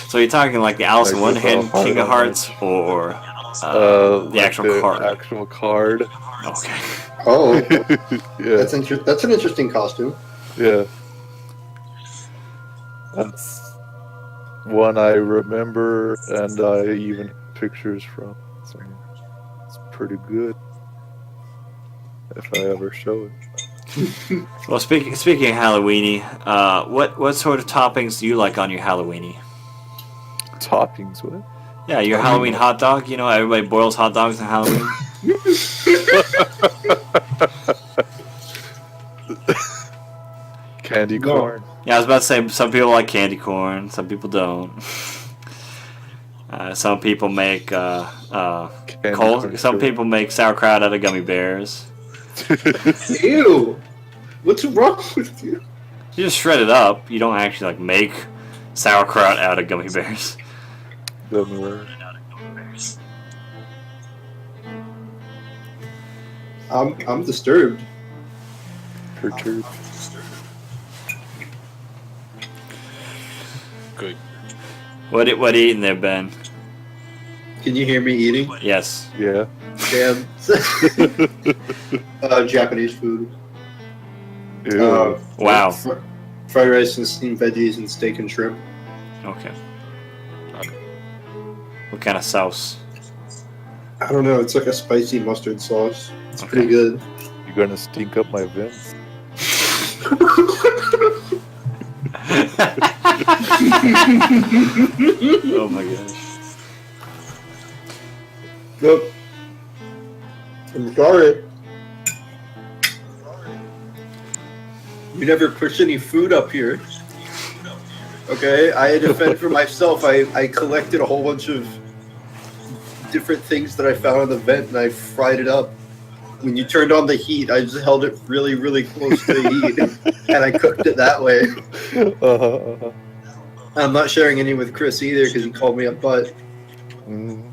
B: So you're talking like the Alice in Wonderland King of Hearts, or the
C: like
B: actual card?
C: Actual card.
B: Okay.
D: Oh,
C: Yeah.
D: that's an interesting costume.
C: Yeah. That's one I remember, and I even have pictures from. So it's pretty good. If I ever show it.
B: Well, speaking of Halloweeny, what sort of toppings do you like on your Halloweeny?
C: Toppings, what?
B: Yeah, your Halloween hot dog. You know, everybody boils hot dogs on Halloween.
C: Candy corn.
B: Yeah, I was about to say some people like candy corn, some people don't. Some people make some people make sauerkraut out of gummy bears.
D: Ew! What's wrong with you?
B: You just shred it up. You don't actually like make sauerkraut out of gummy bears.
D: I'm disturbed.
C: Perturbed.
A: Good.
B: What are you eating there, Ben?
D: Can you hear me eating?
B: Yes.
C: Yeah.
D: Damn. Japanese food.
C: Ew.
B: Wow.
D: Fried rice and steamed veggies and steak and shrimp.
B: Okay. What kind of sauce?
D: I don't know. It's like a spicy mustard sauce. It's
B: Okay.
D: pretty good.
C: You're gonna stink up my vents.
B: Oh my gosh.
D: Nope. I'm sorry. You never push any food up here. Okay, I had to fend for myself. I collected a whole bunch of different things that I found on the vent and I fried it up. When you turned on the heat, I just held it really, really close to the heat and I cooked it that way. I'm not sharing any with Chris either because he called me a butt.
C: Mm.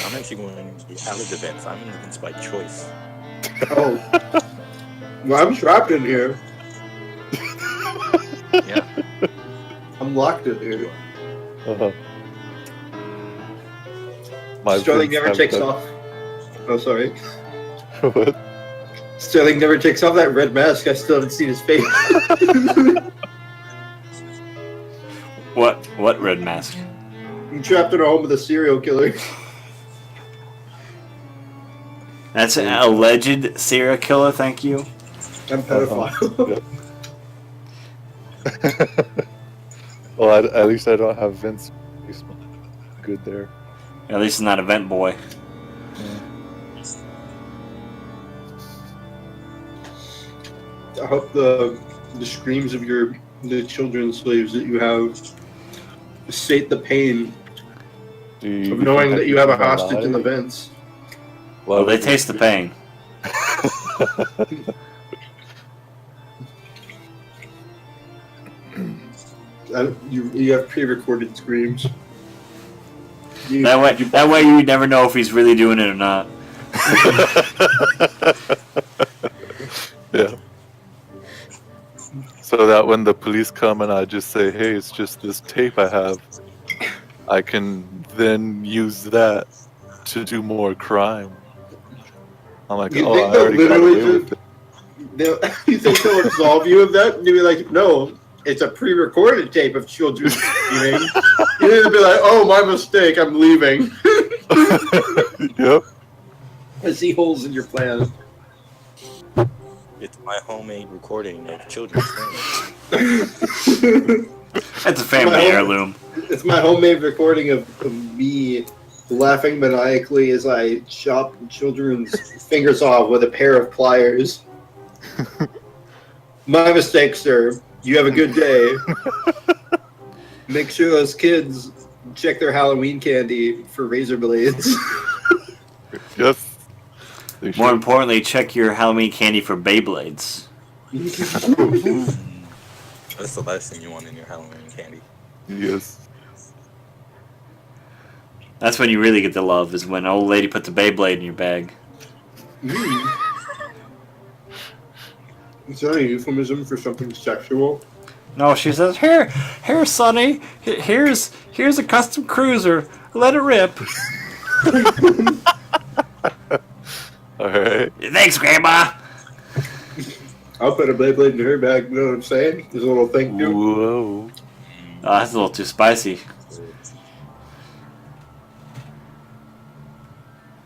A: I'm actually going out of the vents. I'm in the vents by choice.
D: Oh. Well, I'm trapped in here.
A: Yeah.
D: I'm locked in here.
C: My
D: Sterling
C: vents
D: never
C: have
D: takes
C: that-
D: off. Oh, sorry.
C: What?
D: Sterling never takes off that red mask. I still haven't seen his face.
B: What red mask?
D: I'm trapped in a home with a serial killer.
B: That's an alleged serial killer, thank you.
D: I'm pedophile.
C: Well, at least I don't have vents. He's good there.
B: At least it's not a vent boy.
D: I hope the screams of the children slaves that you have sate the pain of knowing that you have a hostage in the vents.
B: Well, they taste the pain.
D: You have pre-recorded screams.
B: That way you never know if he's really doing it or not.
C: Yeah. So that when the police come and I just say, hey, it's just this tape I have, I can then use that to do more crime. I'm like,
D: You
C: oh,
D: think
C: I
D: they'll
C: already got
D: literally
C: away with it.
D: You think they'll absolve you of that? And you'll be like, no, it's a pre-recorded tape of children screaming. You'll be like, oh, my mistake, I'm leaving.
C: Yep.
D: I see holes in your plan.
A: It's my homemade recording of children screaming.
B: That's a family heirloom.
D: It's my homemade recording of me laughing maniacally as I chop children's fingers off with a pair of pliers. My mistake, sir. You have a good day. Make sure those kids check their Halloween candy for razor blades.
C: Yes. They
B: More
C: should.
B: importantly, check your Halloween candy for Beyblades.
A: That's the last thing you want in your Halloween candy.
C: Yes.
B: That's when you really get the love, is when an old lady puts a Beyblade in your bag.
D: Is that a euphemism for something sexual?
B: No, she says, here, Sonny, here's a custom cruiser. Let it rip.
C: Alright.
B: Thanks, Grandma.
D: I'll put a Beyblade in her bag, you know what I'm saying? There's a little thing too.
C: Whoa.
B: Oh, that's a little too spicy.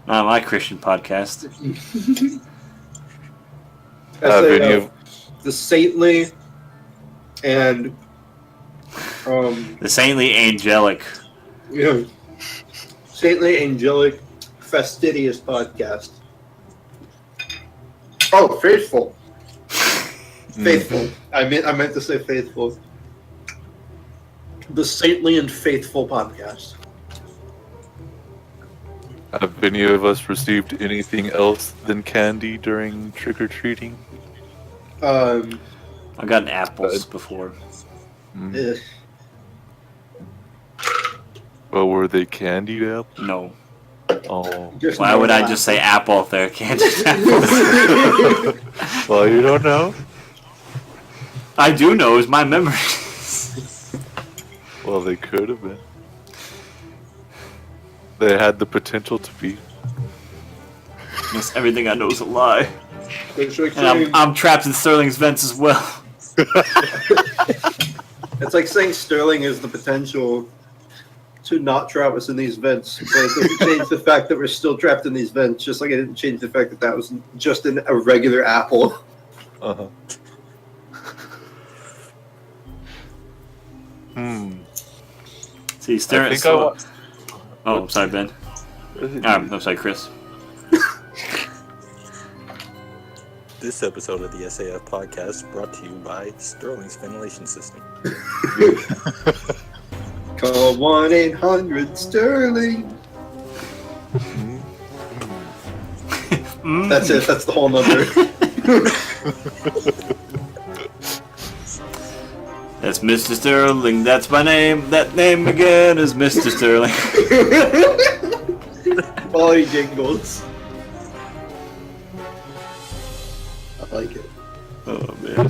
B: Not my Christian podcast.
D: The saintly and
B: The saintly angelic.
D: saintly angelic fastidious podcast. Oh, faithful. Faithful. I meant to say faithful. The saintly and faithful podcast.
C: Have any of us received anything else than candy during trick-or-treating?
B: I've gotten apples before.
D: Eh.
C: Well, were they candied apples?
B: No.
C: Oh.
D: Just
B: Why
D: no
B: would I
D: laugh.
B: just say apple if they're candied apples?
C: Well, you don't know.
B: I do know is my memory.
C: Well, they could have been. They had the potential to be.
B: Yes, everything I know is a lie.
D: It's like
B: And
D: saying,
B: I'm trapped in Sterling's vents as well.
D: it's like saying Sterling has the potential to not trap us in these vents, but it doesn't change the fact that we're still trapped in these vents, just like it didn't change the fact that that was just a regular apple.
C: Uh-huh.
B: See, Sterling.
C: I think I wa-
B: Oh, I'm sorry, Ben. I'm sorry, Chris.
A: This episode of the SAF Podcast brought to you by Sterling's ventilation system.
D: Call 1-800-STERLING. That's it. That's the whole number.
B: That's Mr. Sterling. That's my name. That name again is Mr. Sterling.
D: Quality jingles. I like it.
B: Oh man.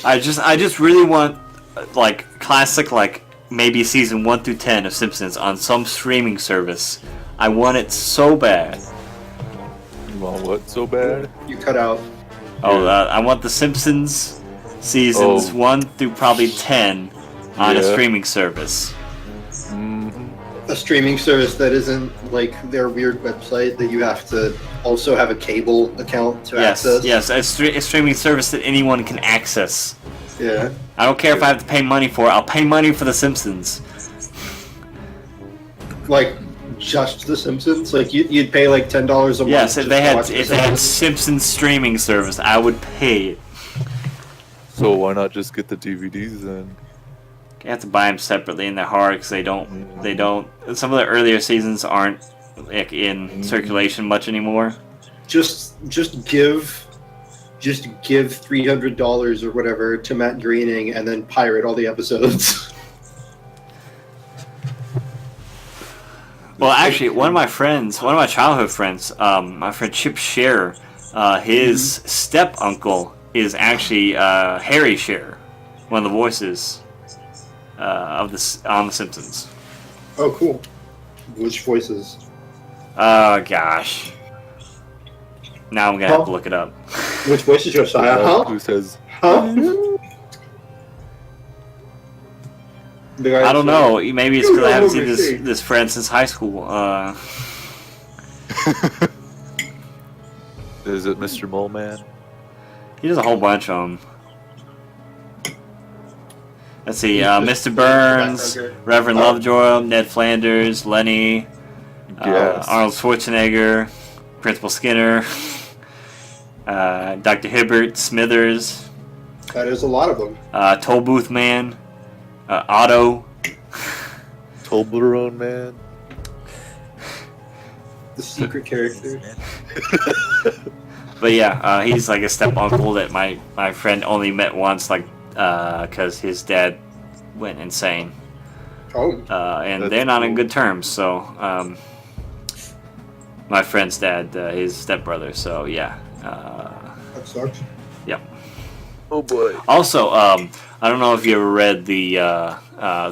B: I just really want like classic, like maybe season 1 through 10 of Simpsons on some streaming service. I want it so bad.
C: You want what so bad?
D: You cut out.
B: Oh, I want the Simpsons seasons 1 through probably 10 on a streaming service.
D: A streaming service that isn't like their weird website that you have to also have a cable account to access.
B: Yes, a streaming service that anyone can access.
D: Yeah.
B: I don't care if I have to pay money for it. I'll pay money for The Simpsons.
D: Like just The Simpsons. Like you'd pay like $10 a month.
B: Yes, if they had
D: Simpsons.
B: Simpsons streaming service, I would pay it.
C: So why not just get the DVDs then?
B: You have to buy them separately, and they're hard because they don't. Some of the earlier seasons aren't like in circulation much anymore.
D: Just give $300 or whatever to Matt Groening and then pirate all the episodes.
B: Well, actually, one of my childhood friends, my friend Chip Scherer, his step uncle is actually Harry Scherer, one of the voices on The Simpsons.
D: Oh, cool. Which voices?
B: Oh gosh. Now I'm gonna have to look it up.
D: Which voices, Josiah? Huh?
C: Who says?
D: Huh?
B: I don't know. Maybe it's because I haven't seen this friend since high school.
C: Is it Mr. Mole Man?
B: He does a whole bunch of them. Let's see. Mr. Burns, Reverend Lovejoy, Ned Flanders, Lenny,
C: Yes.
B: Arnold Schwarzenegger, Principal Skinner, Dr. Hibbert, Smithers,
D: That is a lot of them.
B: Toll Booth Man, Otto.
C: Toblerone Man.
D: The secret character.
B: But yeah, he's like a step uncle that my friend only met once, like because his dad went insane,
D: Oh.
B: and
C: That's
B: they're not in
C: cool.
B: good terms. So my friend's dad, his stepbrother. So yeah.
D: That sucks.
B: Yep.
C: Oh boy.
B: Also, I don't know if you ever read the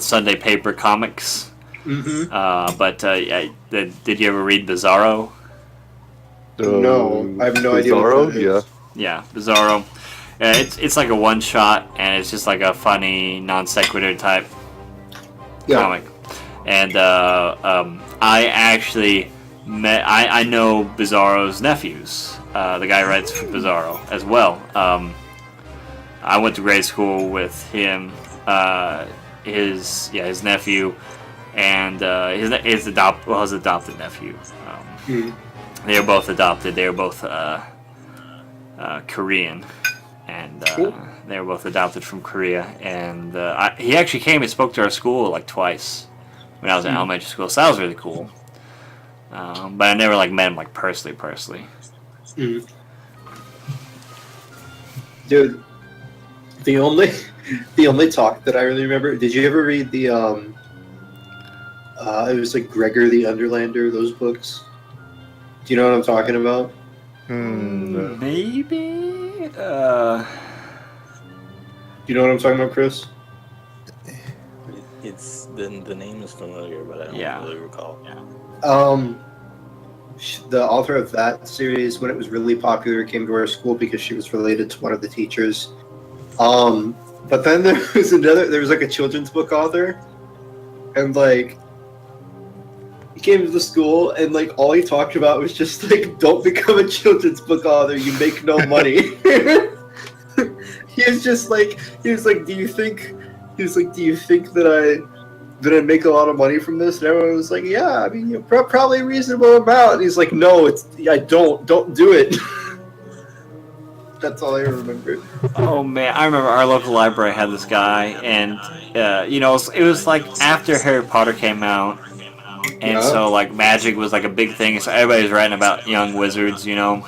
B: Sunday paper comics,
D: Mm-hmm.
B: but did you ever read Bizarro?
D: No, I have no idea what
C: Bizarro?
D: that is.
C: Yeah.
B: Yeah, Bizarro. It's like a one shot, and it's just like a funny non sequitur type comic. And I actually I know Bizarro's nephews. The guy who writes for Bizarro as well. I went to grade school with him, his nephew, and his adopted nephew. They were both adopted. They were both Korean, and they were both adopted from Korea. And he actually came and spoke to our school like twice when I was in elementary school. So that was really cool. But I never like met him like personally.
D: Dude, the only talk that I really remember. Did you ever read the it was like Gregor the Underlander, those books? Do you know what I'm talking about?
B: Maybe.
D: Do you know what I'm talking about, Chris?
A: It's the name is familiar, but I don't really recall.
D: the author of that series, when it was really popular, came to our school because she was related to one of the teachers. But then there was like a children's book author, and like he came to the school and like all he talked about was just like, don't become a children's book author, you make no money. he was like, do you think that I make a lot of money from this? And everyone was like, yeah, I mean, probably a reasonable amount. And he's like, no, I don't do it. That's all I remember.
B: Oh man, I remember our local library had this guy, and you know, it was like after Harry Potter came out, and so like magic was like a big thing. So everybody was writing about young wizards, you know.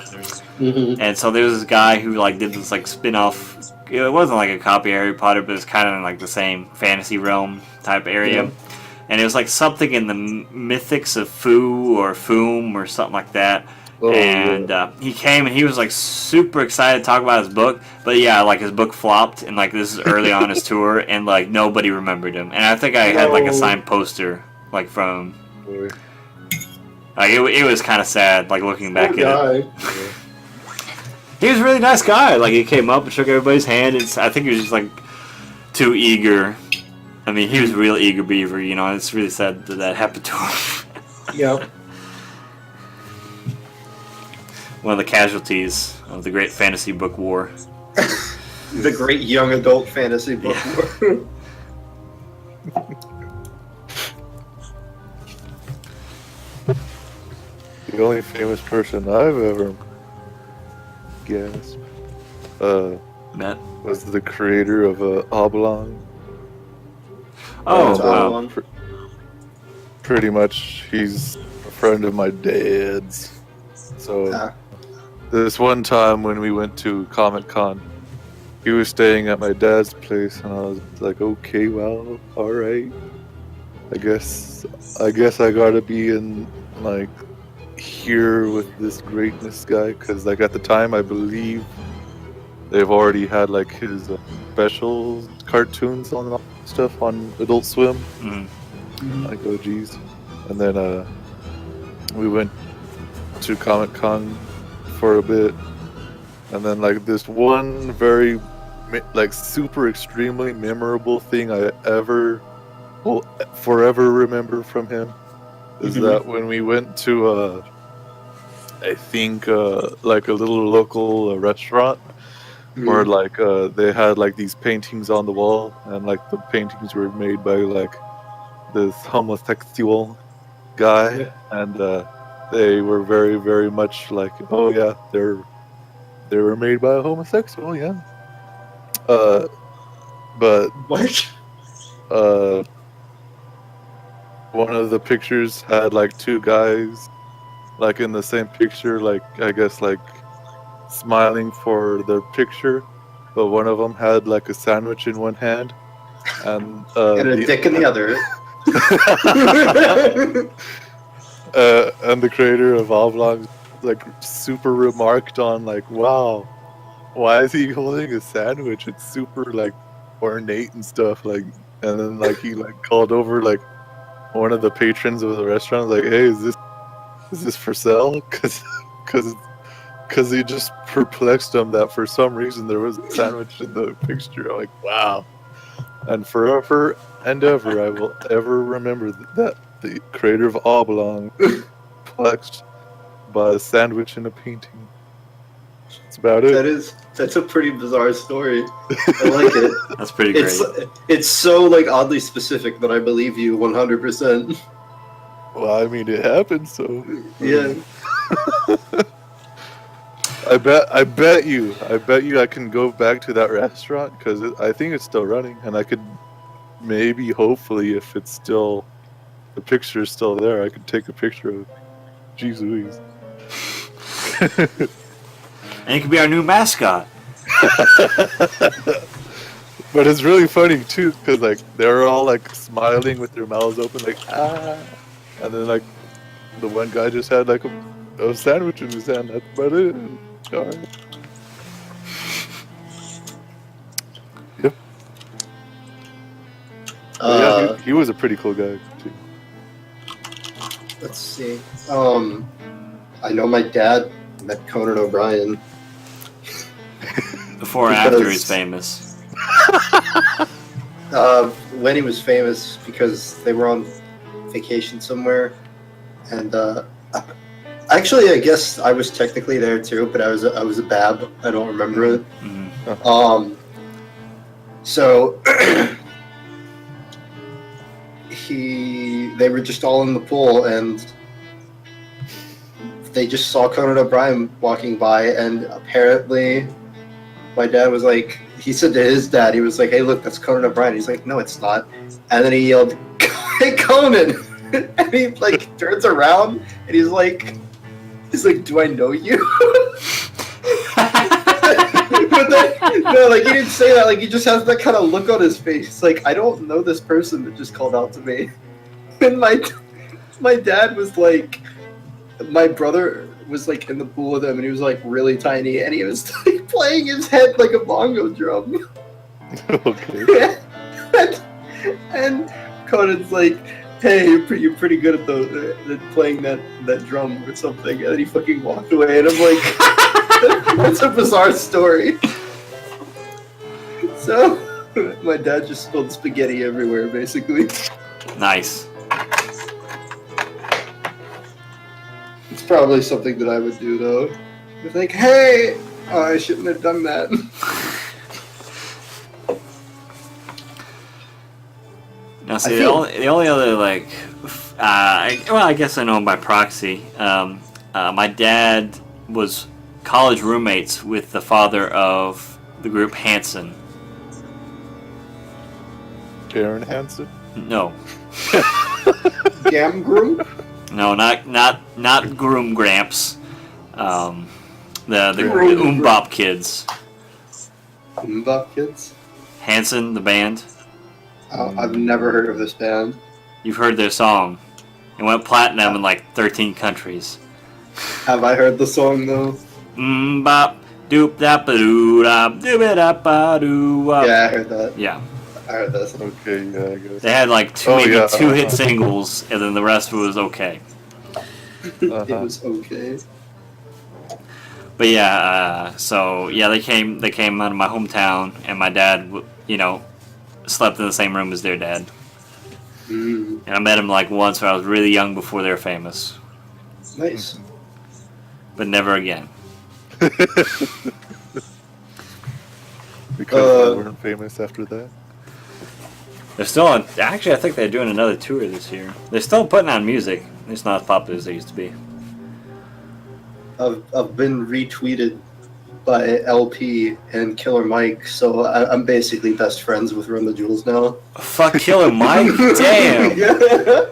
D: Mm-hmm.
B: And so there was this guy who like did this like spin-off. It wasn't like a copy of Harry Potter, but it's kind of in like the same fantasy realm type area. Yeah. And it was like something in the mythics of Fu or Foom or something like that. Oh, and he came and he was like super excited to talk about his book, but yeah, like his book flopped, and like this is early on his tour, and like nobody remembered him. And I think I had like a signed poster like from him. Like it was kind of sad, like looking back at it. He was a really nice guy. Like he came up and shook everybody's hand. I think he was just like too eager. I mean, he was a real eager beaver, you know. It's really sad that happened to him.
D: Yep.
B: One of the casualties of the great fantasy book war.
D: The great young adult fantasy book war.
C: The only famous person I've ever guessed was the creator of Oblong.
B: Oh, wow.
C: Pretty much, he's a friend of my dad's. So, this one time when we went to Comic-Con, he was staying at my dad's place, and I was like, okay, well, alright. I guess I gotta be in, like, here with this greatness guy, because, like, at the time, I believe they've already had, like, his special cartoons on stuff on Adult Swim.
B: Mm-hmm.
C: Like, oh, geez. And then, we went to Comic-Con for a bit, and then like this one very like super extremely memorable thing I will forever remember from him is that when we went to I think like a little local restaurant where like they had like these paintings on the wall, and like the paintings were made by like this homosexual guy, and they were very, very much like, oh yeah, they were made by a homosexual, yeah. But
D: what?
C: One of the pictures had like two guys, like in the same picture, like I guess like smiling for their picture, but one of them had like a sandwich in one hand, and
D: a dick in the other.
C: And the creator of Oblong like super remarked on like, wow, why is he holding a sandwich? It's super like ornate and stuff, like. And then like he like called over like one of the patrons of the restaurant, like, hey, is this for sale? Because he just perplexed him that for some reason there was a sandwich in the picture. I'm like, wow. And forever and ever I will ever remember that the creator of Oblong flexed by a sandwich in a painting. That's about it.
D: That's a pretty bizarre story. I like it.
B: That's pretty great.
D: It's so like oddly specific that I believe you 100%.
C: Well, I mean, it happened, so
D: yeah.
C: I bet you I can go back to that restaurant because I think it's still running, and I could maybe, hopefully, if it's still, the picture is still there, I could take a picture of it. Jeez Louise.
B: And it could be our new mascot.
C: But it's really funny too, because like they're all like smiling with their mouths open, like ah, and then like the one guy just had like a sandwich in his hand. That's about it. All right. Yep. Yeah, he was a pretty cool guy too.
D: Let's see. I know my dad met Conan O'Brien.
B: Before or after he's famous?
D: When he was famous, because they were on vacation somewhere, and actually, I guess I was technically there too, but I was a bab. I don't remember it.
B: Mm-hmm.
D: So they were just all in the pool, and they just saw Conan O'Brien walking by, and apparently my dad was like, he said to his dad, he was like, "Hey, look, that's Conan O'Brien." He's like, "No, it's not." And then he yelled, "Hey, Conan!" And he like turns around, and he's like, "Do I know you?" But then, no, like, he didn't say that. Like, he just has that kind of look on his face. He's like, "I don't know this person that just called out to me." And my dad was like, my brother was like in the pool with him, and he was like really tiny, and he was like playing his head like a bongo drum.
C: Okay.
D: and Conan's like, "Hey, you're pretty good at playing that drum or something," and then he fucking walked away, and I'm like, that's a bizarre story. So my dad just spilled spaghetti everywhere, basically.
B: Nice.
D: It's probably something that I would do, though. It's like, "Hey, oh, I shouldn't have done that."
B: Now, see, the only other, like, I guess I know him by proxy. My dad was college roommates with the father of the group Hanson.
C: Aaron Hansen?
B: No.
D: Gam Groom?
B: No, not Groom Gramps. The Bop kids.
D: Bop Kids?
B: Hanson, the band.
D: I've never heard of this band.
B: You've heard their song. It went platinum in like 13 countries.
D: Have I heard the song, though?
B: Bop doop dap a doo dap doop dap a doo.
D: Yeah, I heard that.
B: Yeah.
D: I heard that.
C: Okay, yeah, I guess.
B: They had like two hit singles, and then the rest was okay.
D: It was okay.
B: But yeah, so yeah, they came out of my hometown, and my dad, slept in the same room as their dad.
D: Mm.
B: And I met him like once when I was really young before they were famous,
D: Nice.
B: but never again.
C: Because they weren't famous after that.
B: They're still on. Actually, I think they're doing another tour this year. They're still putting on music. It's not as popular as they used to be.
D: I've been retweeted by LP and Killer Mike, so I'm basically best friends with Run the Jewels now.
B: Fuck Killer Mike? Damn.
D: Yeah.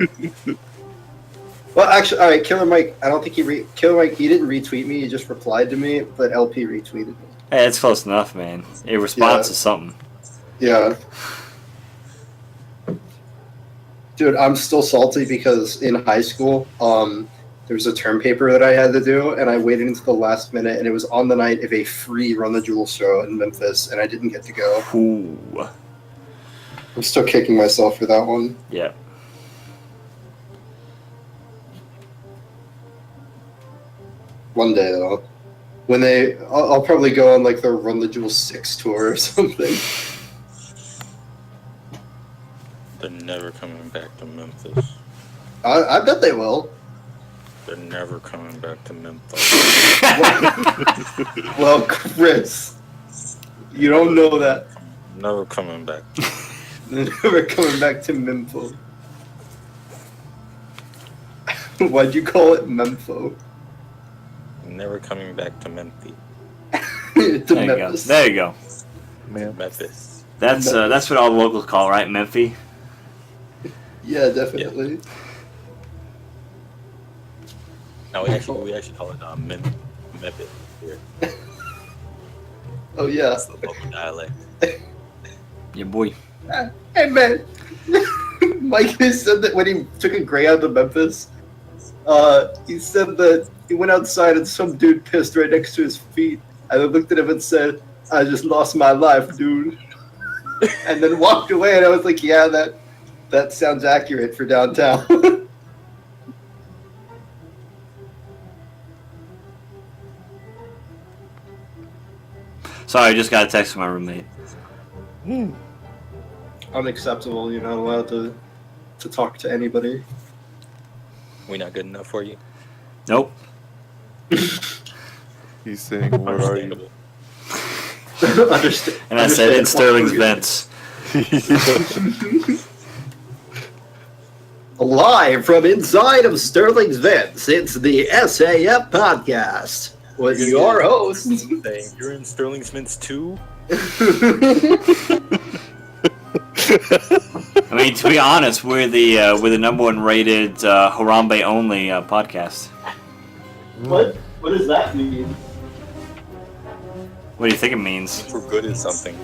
D: Well, actually, all right, Killer Mike. I don't think Killer Mike. He didn't retweet me. He just replied to me, but LP retweeted me.
B: Hey, it's close enough, man. A response is something.
D: Yeah. Dude, I'm still salty because in high school, there was a term paper that I had to do, and I waited until the last minute, and it was on the night of a free Run the Jewels show in Memphis, and I didn't get to go.
B: Ooh.
D: I'm still kicking myself for that one.
B: Yeah.
D: One day, though. When I'll probably go on like the Run the Jewels 6 tour or something.
A: They're never coming back to Memphis.
D: I bet they will.
A: They're never coming back to Memphis.
D: Well, Chris, you don't know that.
A: Never coming back.
D: They're never coming back to Memphis. Why'd you call it Memphis?
A: Never coming back to Memphis.
D: To
B: There you go.
D: Memphis.
B: There you go.
C: Man.
A: Memphis.
B: That's what all the locals call it, right? Memphis.
D: Yeah, definitely.
A: No, we actually call it Memphis here.
D: Oh yeah.
A: That's the local dialect.
B: Yeah, boy.
D: Hey man, Mike said that when he took a Greyhound to Memphis, he said that he went outside and some dude pissed right next to his feet, and then looked at him and said, "I just lost my life, dude," and then walked away. And I was like, "Yeah, that sounds accurate for downtown."
B: Sorry, I just got a text from my roommate.
D: Unacceptable. You're not allowed to talk to anybody.
A: We not good enough for you?
B: Nope.
C: He's saying, "Where are you?"
D: Understand.
B: And I said in Sterling's vents.
D: Live from inside of Sterling's vents, it's the SAF Podcast with your host.
A: Saying, you're in Sterling's Mints too?
B: I mean, to be honest, we're the number one rated Harambe only podcast.
D: What does that mean?
B: What do you think it means?
A: We're good at something.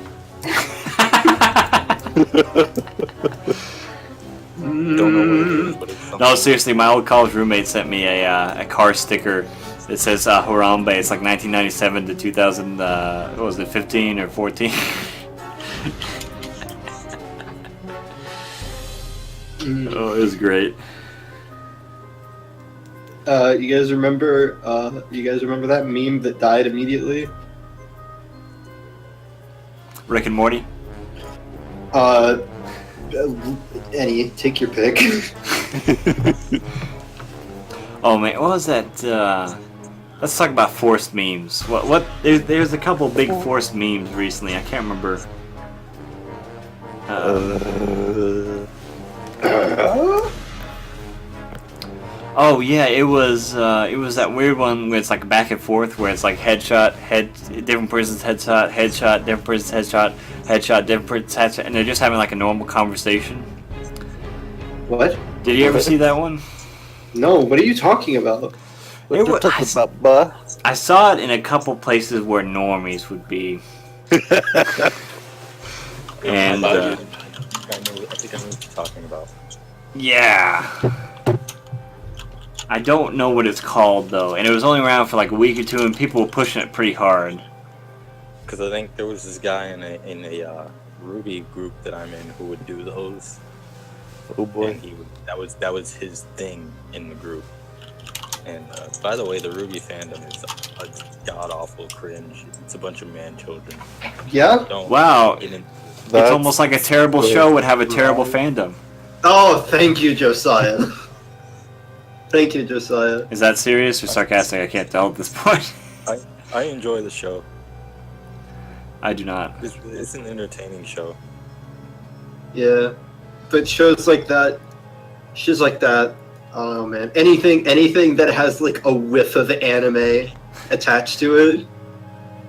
A: Don't know what it is, but it's something.
B: No, seriously, my old college roommate sent me a car sticker that says Harambe. It's like 1997 to 2000. What was it, 15 or 14? Oh, it was great.
D: You guys remember that meme that died immediately?
B: Rick and Morty.
D: Eddie, take your pick.
B: Oh man, what was that? Let's talk about forced memes. What? There's a couple big forced memes recently. I can't remember. Oh yeah, it was that weird one where it's like back and forth, where it's like headshot, different person's headshot, different person's headshot, different person's headshot, and they're just having like a normal conversation.
D: What?
B: Did you ever see that one?
D: No, what are you talking about?
B: I saw it in a couple places where normies would be. And
A: I think I know what you're talking about.
B: yeah. I don't know what it's called though, and it was only around for like a week or two, and people were pushing it pretty hard.
A: Because I think there was this guy in a Ruby group that I'm in who would do those.
C: Oh boy.
A: And that was his thing in the group. And by the way, the Ruby fandom is a god awful cringe. It's a bunch of man children.
D: Yeah?
A: Don't
B: Wow.
A: get in-
B: It's almost like a terrible show would have a terrible fandom.
D: Oh, thank you, Josiah. Thank you, Josiah.
B: Is that serious or sarcastic? I can't tell at this point.
A: I enjoy the show.
B: I do not.
A: It's an entertaining show.
D: Yeah. But shows like that, oh man. Anything that has like a whiff of anime attached to it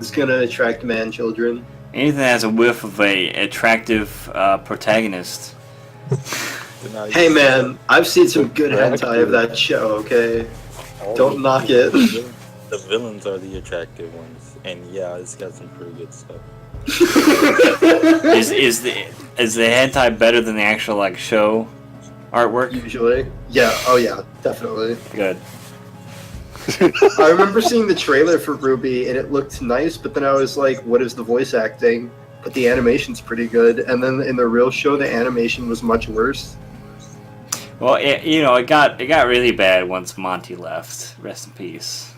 D: is gonna attract man children.
B: Anything that has a whiff of a attractive protagonist.
D: Hey man, I've seen some good hentai of that show, okay? Don't knock it.
A: The villains are the attractive ones. And yeah, it's got some pretty good stuff.
B: Is the hentai better than the actual like show artwork?
D: Usually. Yeah, oh yeah, definitely.
B: Good.
D: I remember seeing the trailer for Ruby and it looked nice, but then I was like, what is the voice acting? But the animation's pretty good. And then in the real show, the animation was much worse.
B: Well, it got really bad once Monty left. Rest in peace.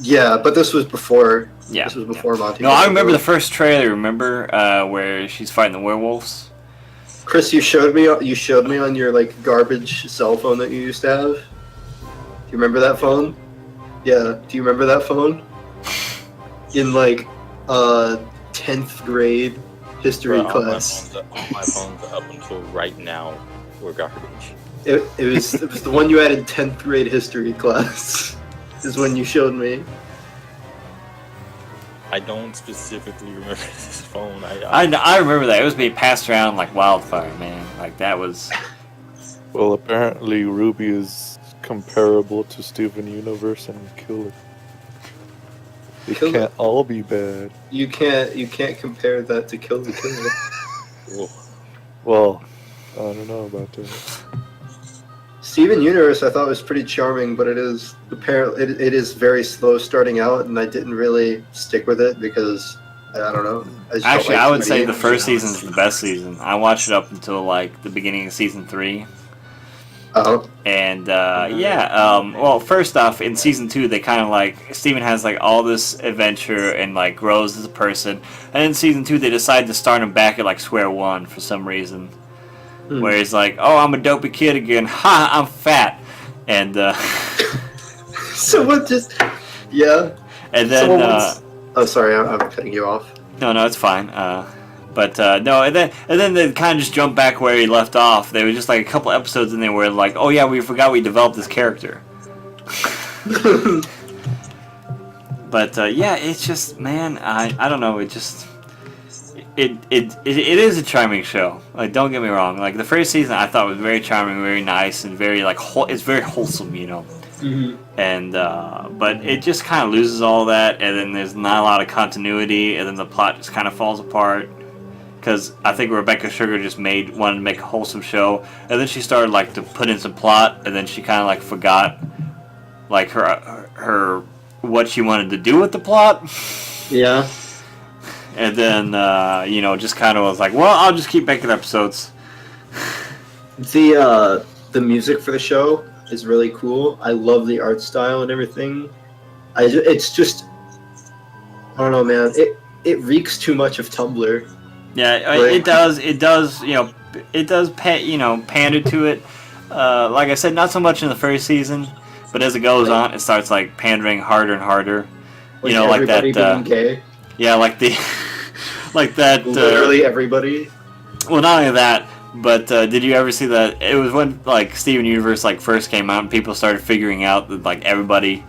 D: Yeah, but this was before.
B: Yeah.
D: This was before Monty.
B: No, I remember the first trailer. Remember where she's fighting the werewolves?
D: Chris, you showed me on your like garbage cell phone that you used to have. Do you remember that phone? Yeah. Do you remember that phone? In like 10th grade history class.
A: All my phones up until right now were garbage.
D: It was the one you had in 10th grade history class. Is when you showed me.
A: I don't specifically remember this phone.
B: I remember that. It was being passed around like wildfire, man. Like that was.
C: Well, apparently Ruby is comparable to Steven Universe and Killer. They can't all be bad.
D: You can't compare that to Kill the Killer.
C: Well, I don't know about that.
D: Steven Universe I thought was pretty charming, but it is very slow starting out, and I didn't really stick with it because I don't know.
B: Actually, I would say the first season is the best season. I watched it up until like the beginning of season 3.
D: Oh.
B: And well, first off, in season 2, they kind of like Steven has like all this adventure and like grows as a person, and in season 2 they decide to start him back at like square one for some reason, where he's like, "Oh, I'm a dopey kid again. Ha, I'm fat," and
D: someone just
B: and then
D: oh, sorry, I'm cutting you off.
B: no, it's fine. No, and then they kind of just jump back where he left off. There was just like a couple episodes in there where like, oh yeah, we forgot we developed this character. But yeah, it's just, man, I don't know. It just it is a charming show. Like, don't get me wrong. Like the first season, I thought was very charming, very nice, and very like it's very wholesome, you know.
D: Mm-hmm.
B: And but it just kind of loses all that, and then there's not a lot of continuity, and then the plot just kind of falls apart. Because I think Rebecca Sugar just wanted to make a wholesome show, and then she started like to put in some plot, and then she kind of like forgot like her what she wanted to do with the plot.
D: Yeah.
B: And then just kind of was like, well, I'll just keep making episodes.
D: The music for the show is really cool. I love the art style and everything. It's just, I don't know, man. It reeks too much of Tumblr.
B: Yeah,
D: Right.
B: it does. It does pander to it. Like I said, not so much in the first season, but as it goes on, it starts like pandering harder and harder.
D: Like
B: like that.
D: everybody being gay.
B: Yeah, like the, like that.
D: Literally everybody.
B: Well, not only that, but did you ever see that? It was when like Steven Universe like first came out, and people started figuring out that like everybody,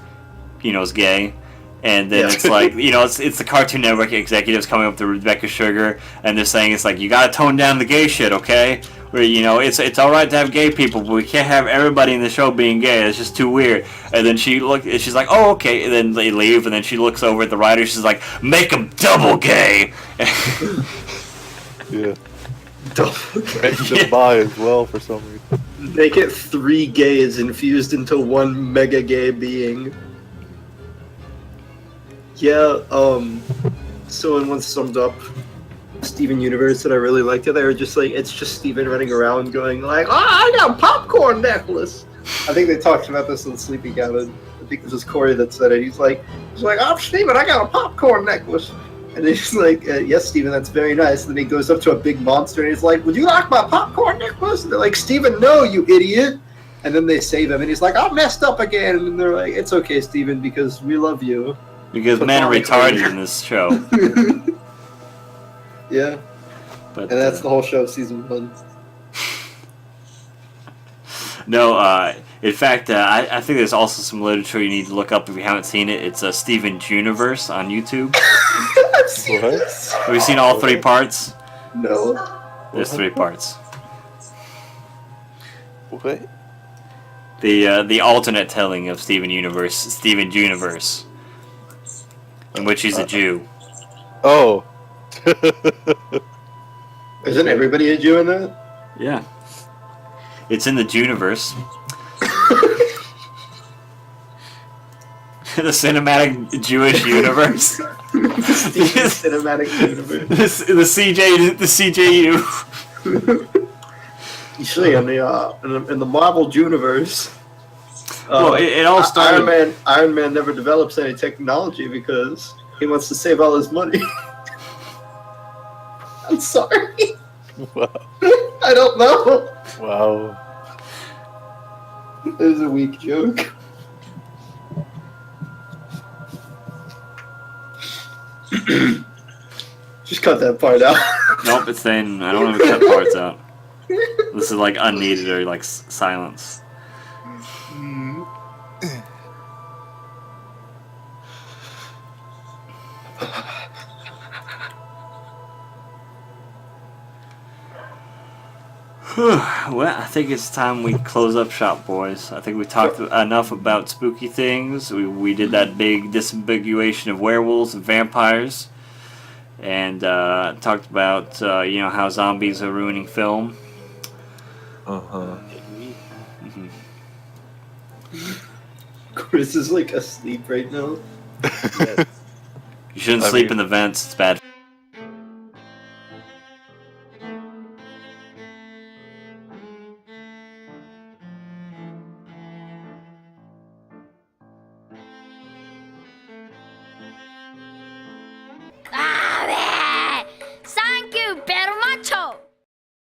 B: is gay. And then it's like, it's the Cartoon Network executives coming up to Rebecca Sugar, and they're saying it's like, you gotta tone down the gay shit, okay? Where, it's alright to have gay people, but we can't have everybody in the show being gay. It's just too weird. And then she's like, oh, okay. And then they leave, and then she looks over at the writer, she's like, make them double gay!
C: Yeah.
D: Double gay.
C: Make them bi as well for some reason.
D: Make it 3 gays infused into 1 mega gay being. Yeah, someone once summed up Steven Universe that I really liked it. They were just like, it's just Steven running around going like, oh, I got a popcorn necklace. I think they talked about this on Sleepy Cabin. I think this was Corey that said it. He's like, I'm Steven, I got a popcorn necklace. And he's like, yes, Steven, that's very nice. And then he goes up to a big monster and he's like, would you like my popcorn necklace? And they're like, Steven, no, you idiot. And then they save him and he's like, I messed up again. And they're like, it's okay, Steven, because we love you.
B: Because men are retarded in this show.
D: Yeah.
B: But,
D: And that's the whole show, season 1.
B: No, in fact, I think there's also some literature you need to look up if you haven't seen it. It's Steven Universe on YouTube.
D: I've seen
C: What?
D: this.
B: Have you seen all 3 parts?
D: No.
B: There's 3 parts.
C: What?
B: The alternate telling of Steven Universe, in which he's a Jew.
C: Oh.
D: Isn't everybody a Jew in that?
B: Yeah. It's in the Juniverse. The cinematic Jewish universe.
D: Steven Cinematic Universe.
B: The CJU.
D: Usually in the Marvel universe.
B: Well, it all started.
D: Iron Man never develops any technology because he wants to save all his money. I'm sorry.
C: Wow.
D: I don't know.
C: Wow.
D: It was a weak joke. Just cut that part out.
B: Nope, it's saying I don't want to cut parts out. This is like unneeded or like silence. Well, I think it's time we close up shop, boys. I think we talked enough about spooky things. We did that big disambiguation of werewolves and vampires, and talked about how zombies are ruining film.
D: Chris is like asleep right now.
B: You shouldn't sleep in the vents. It's bad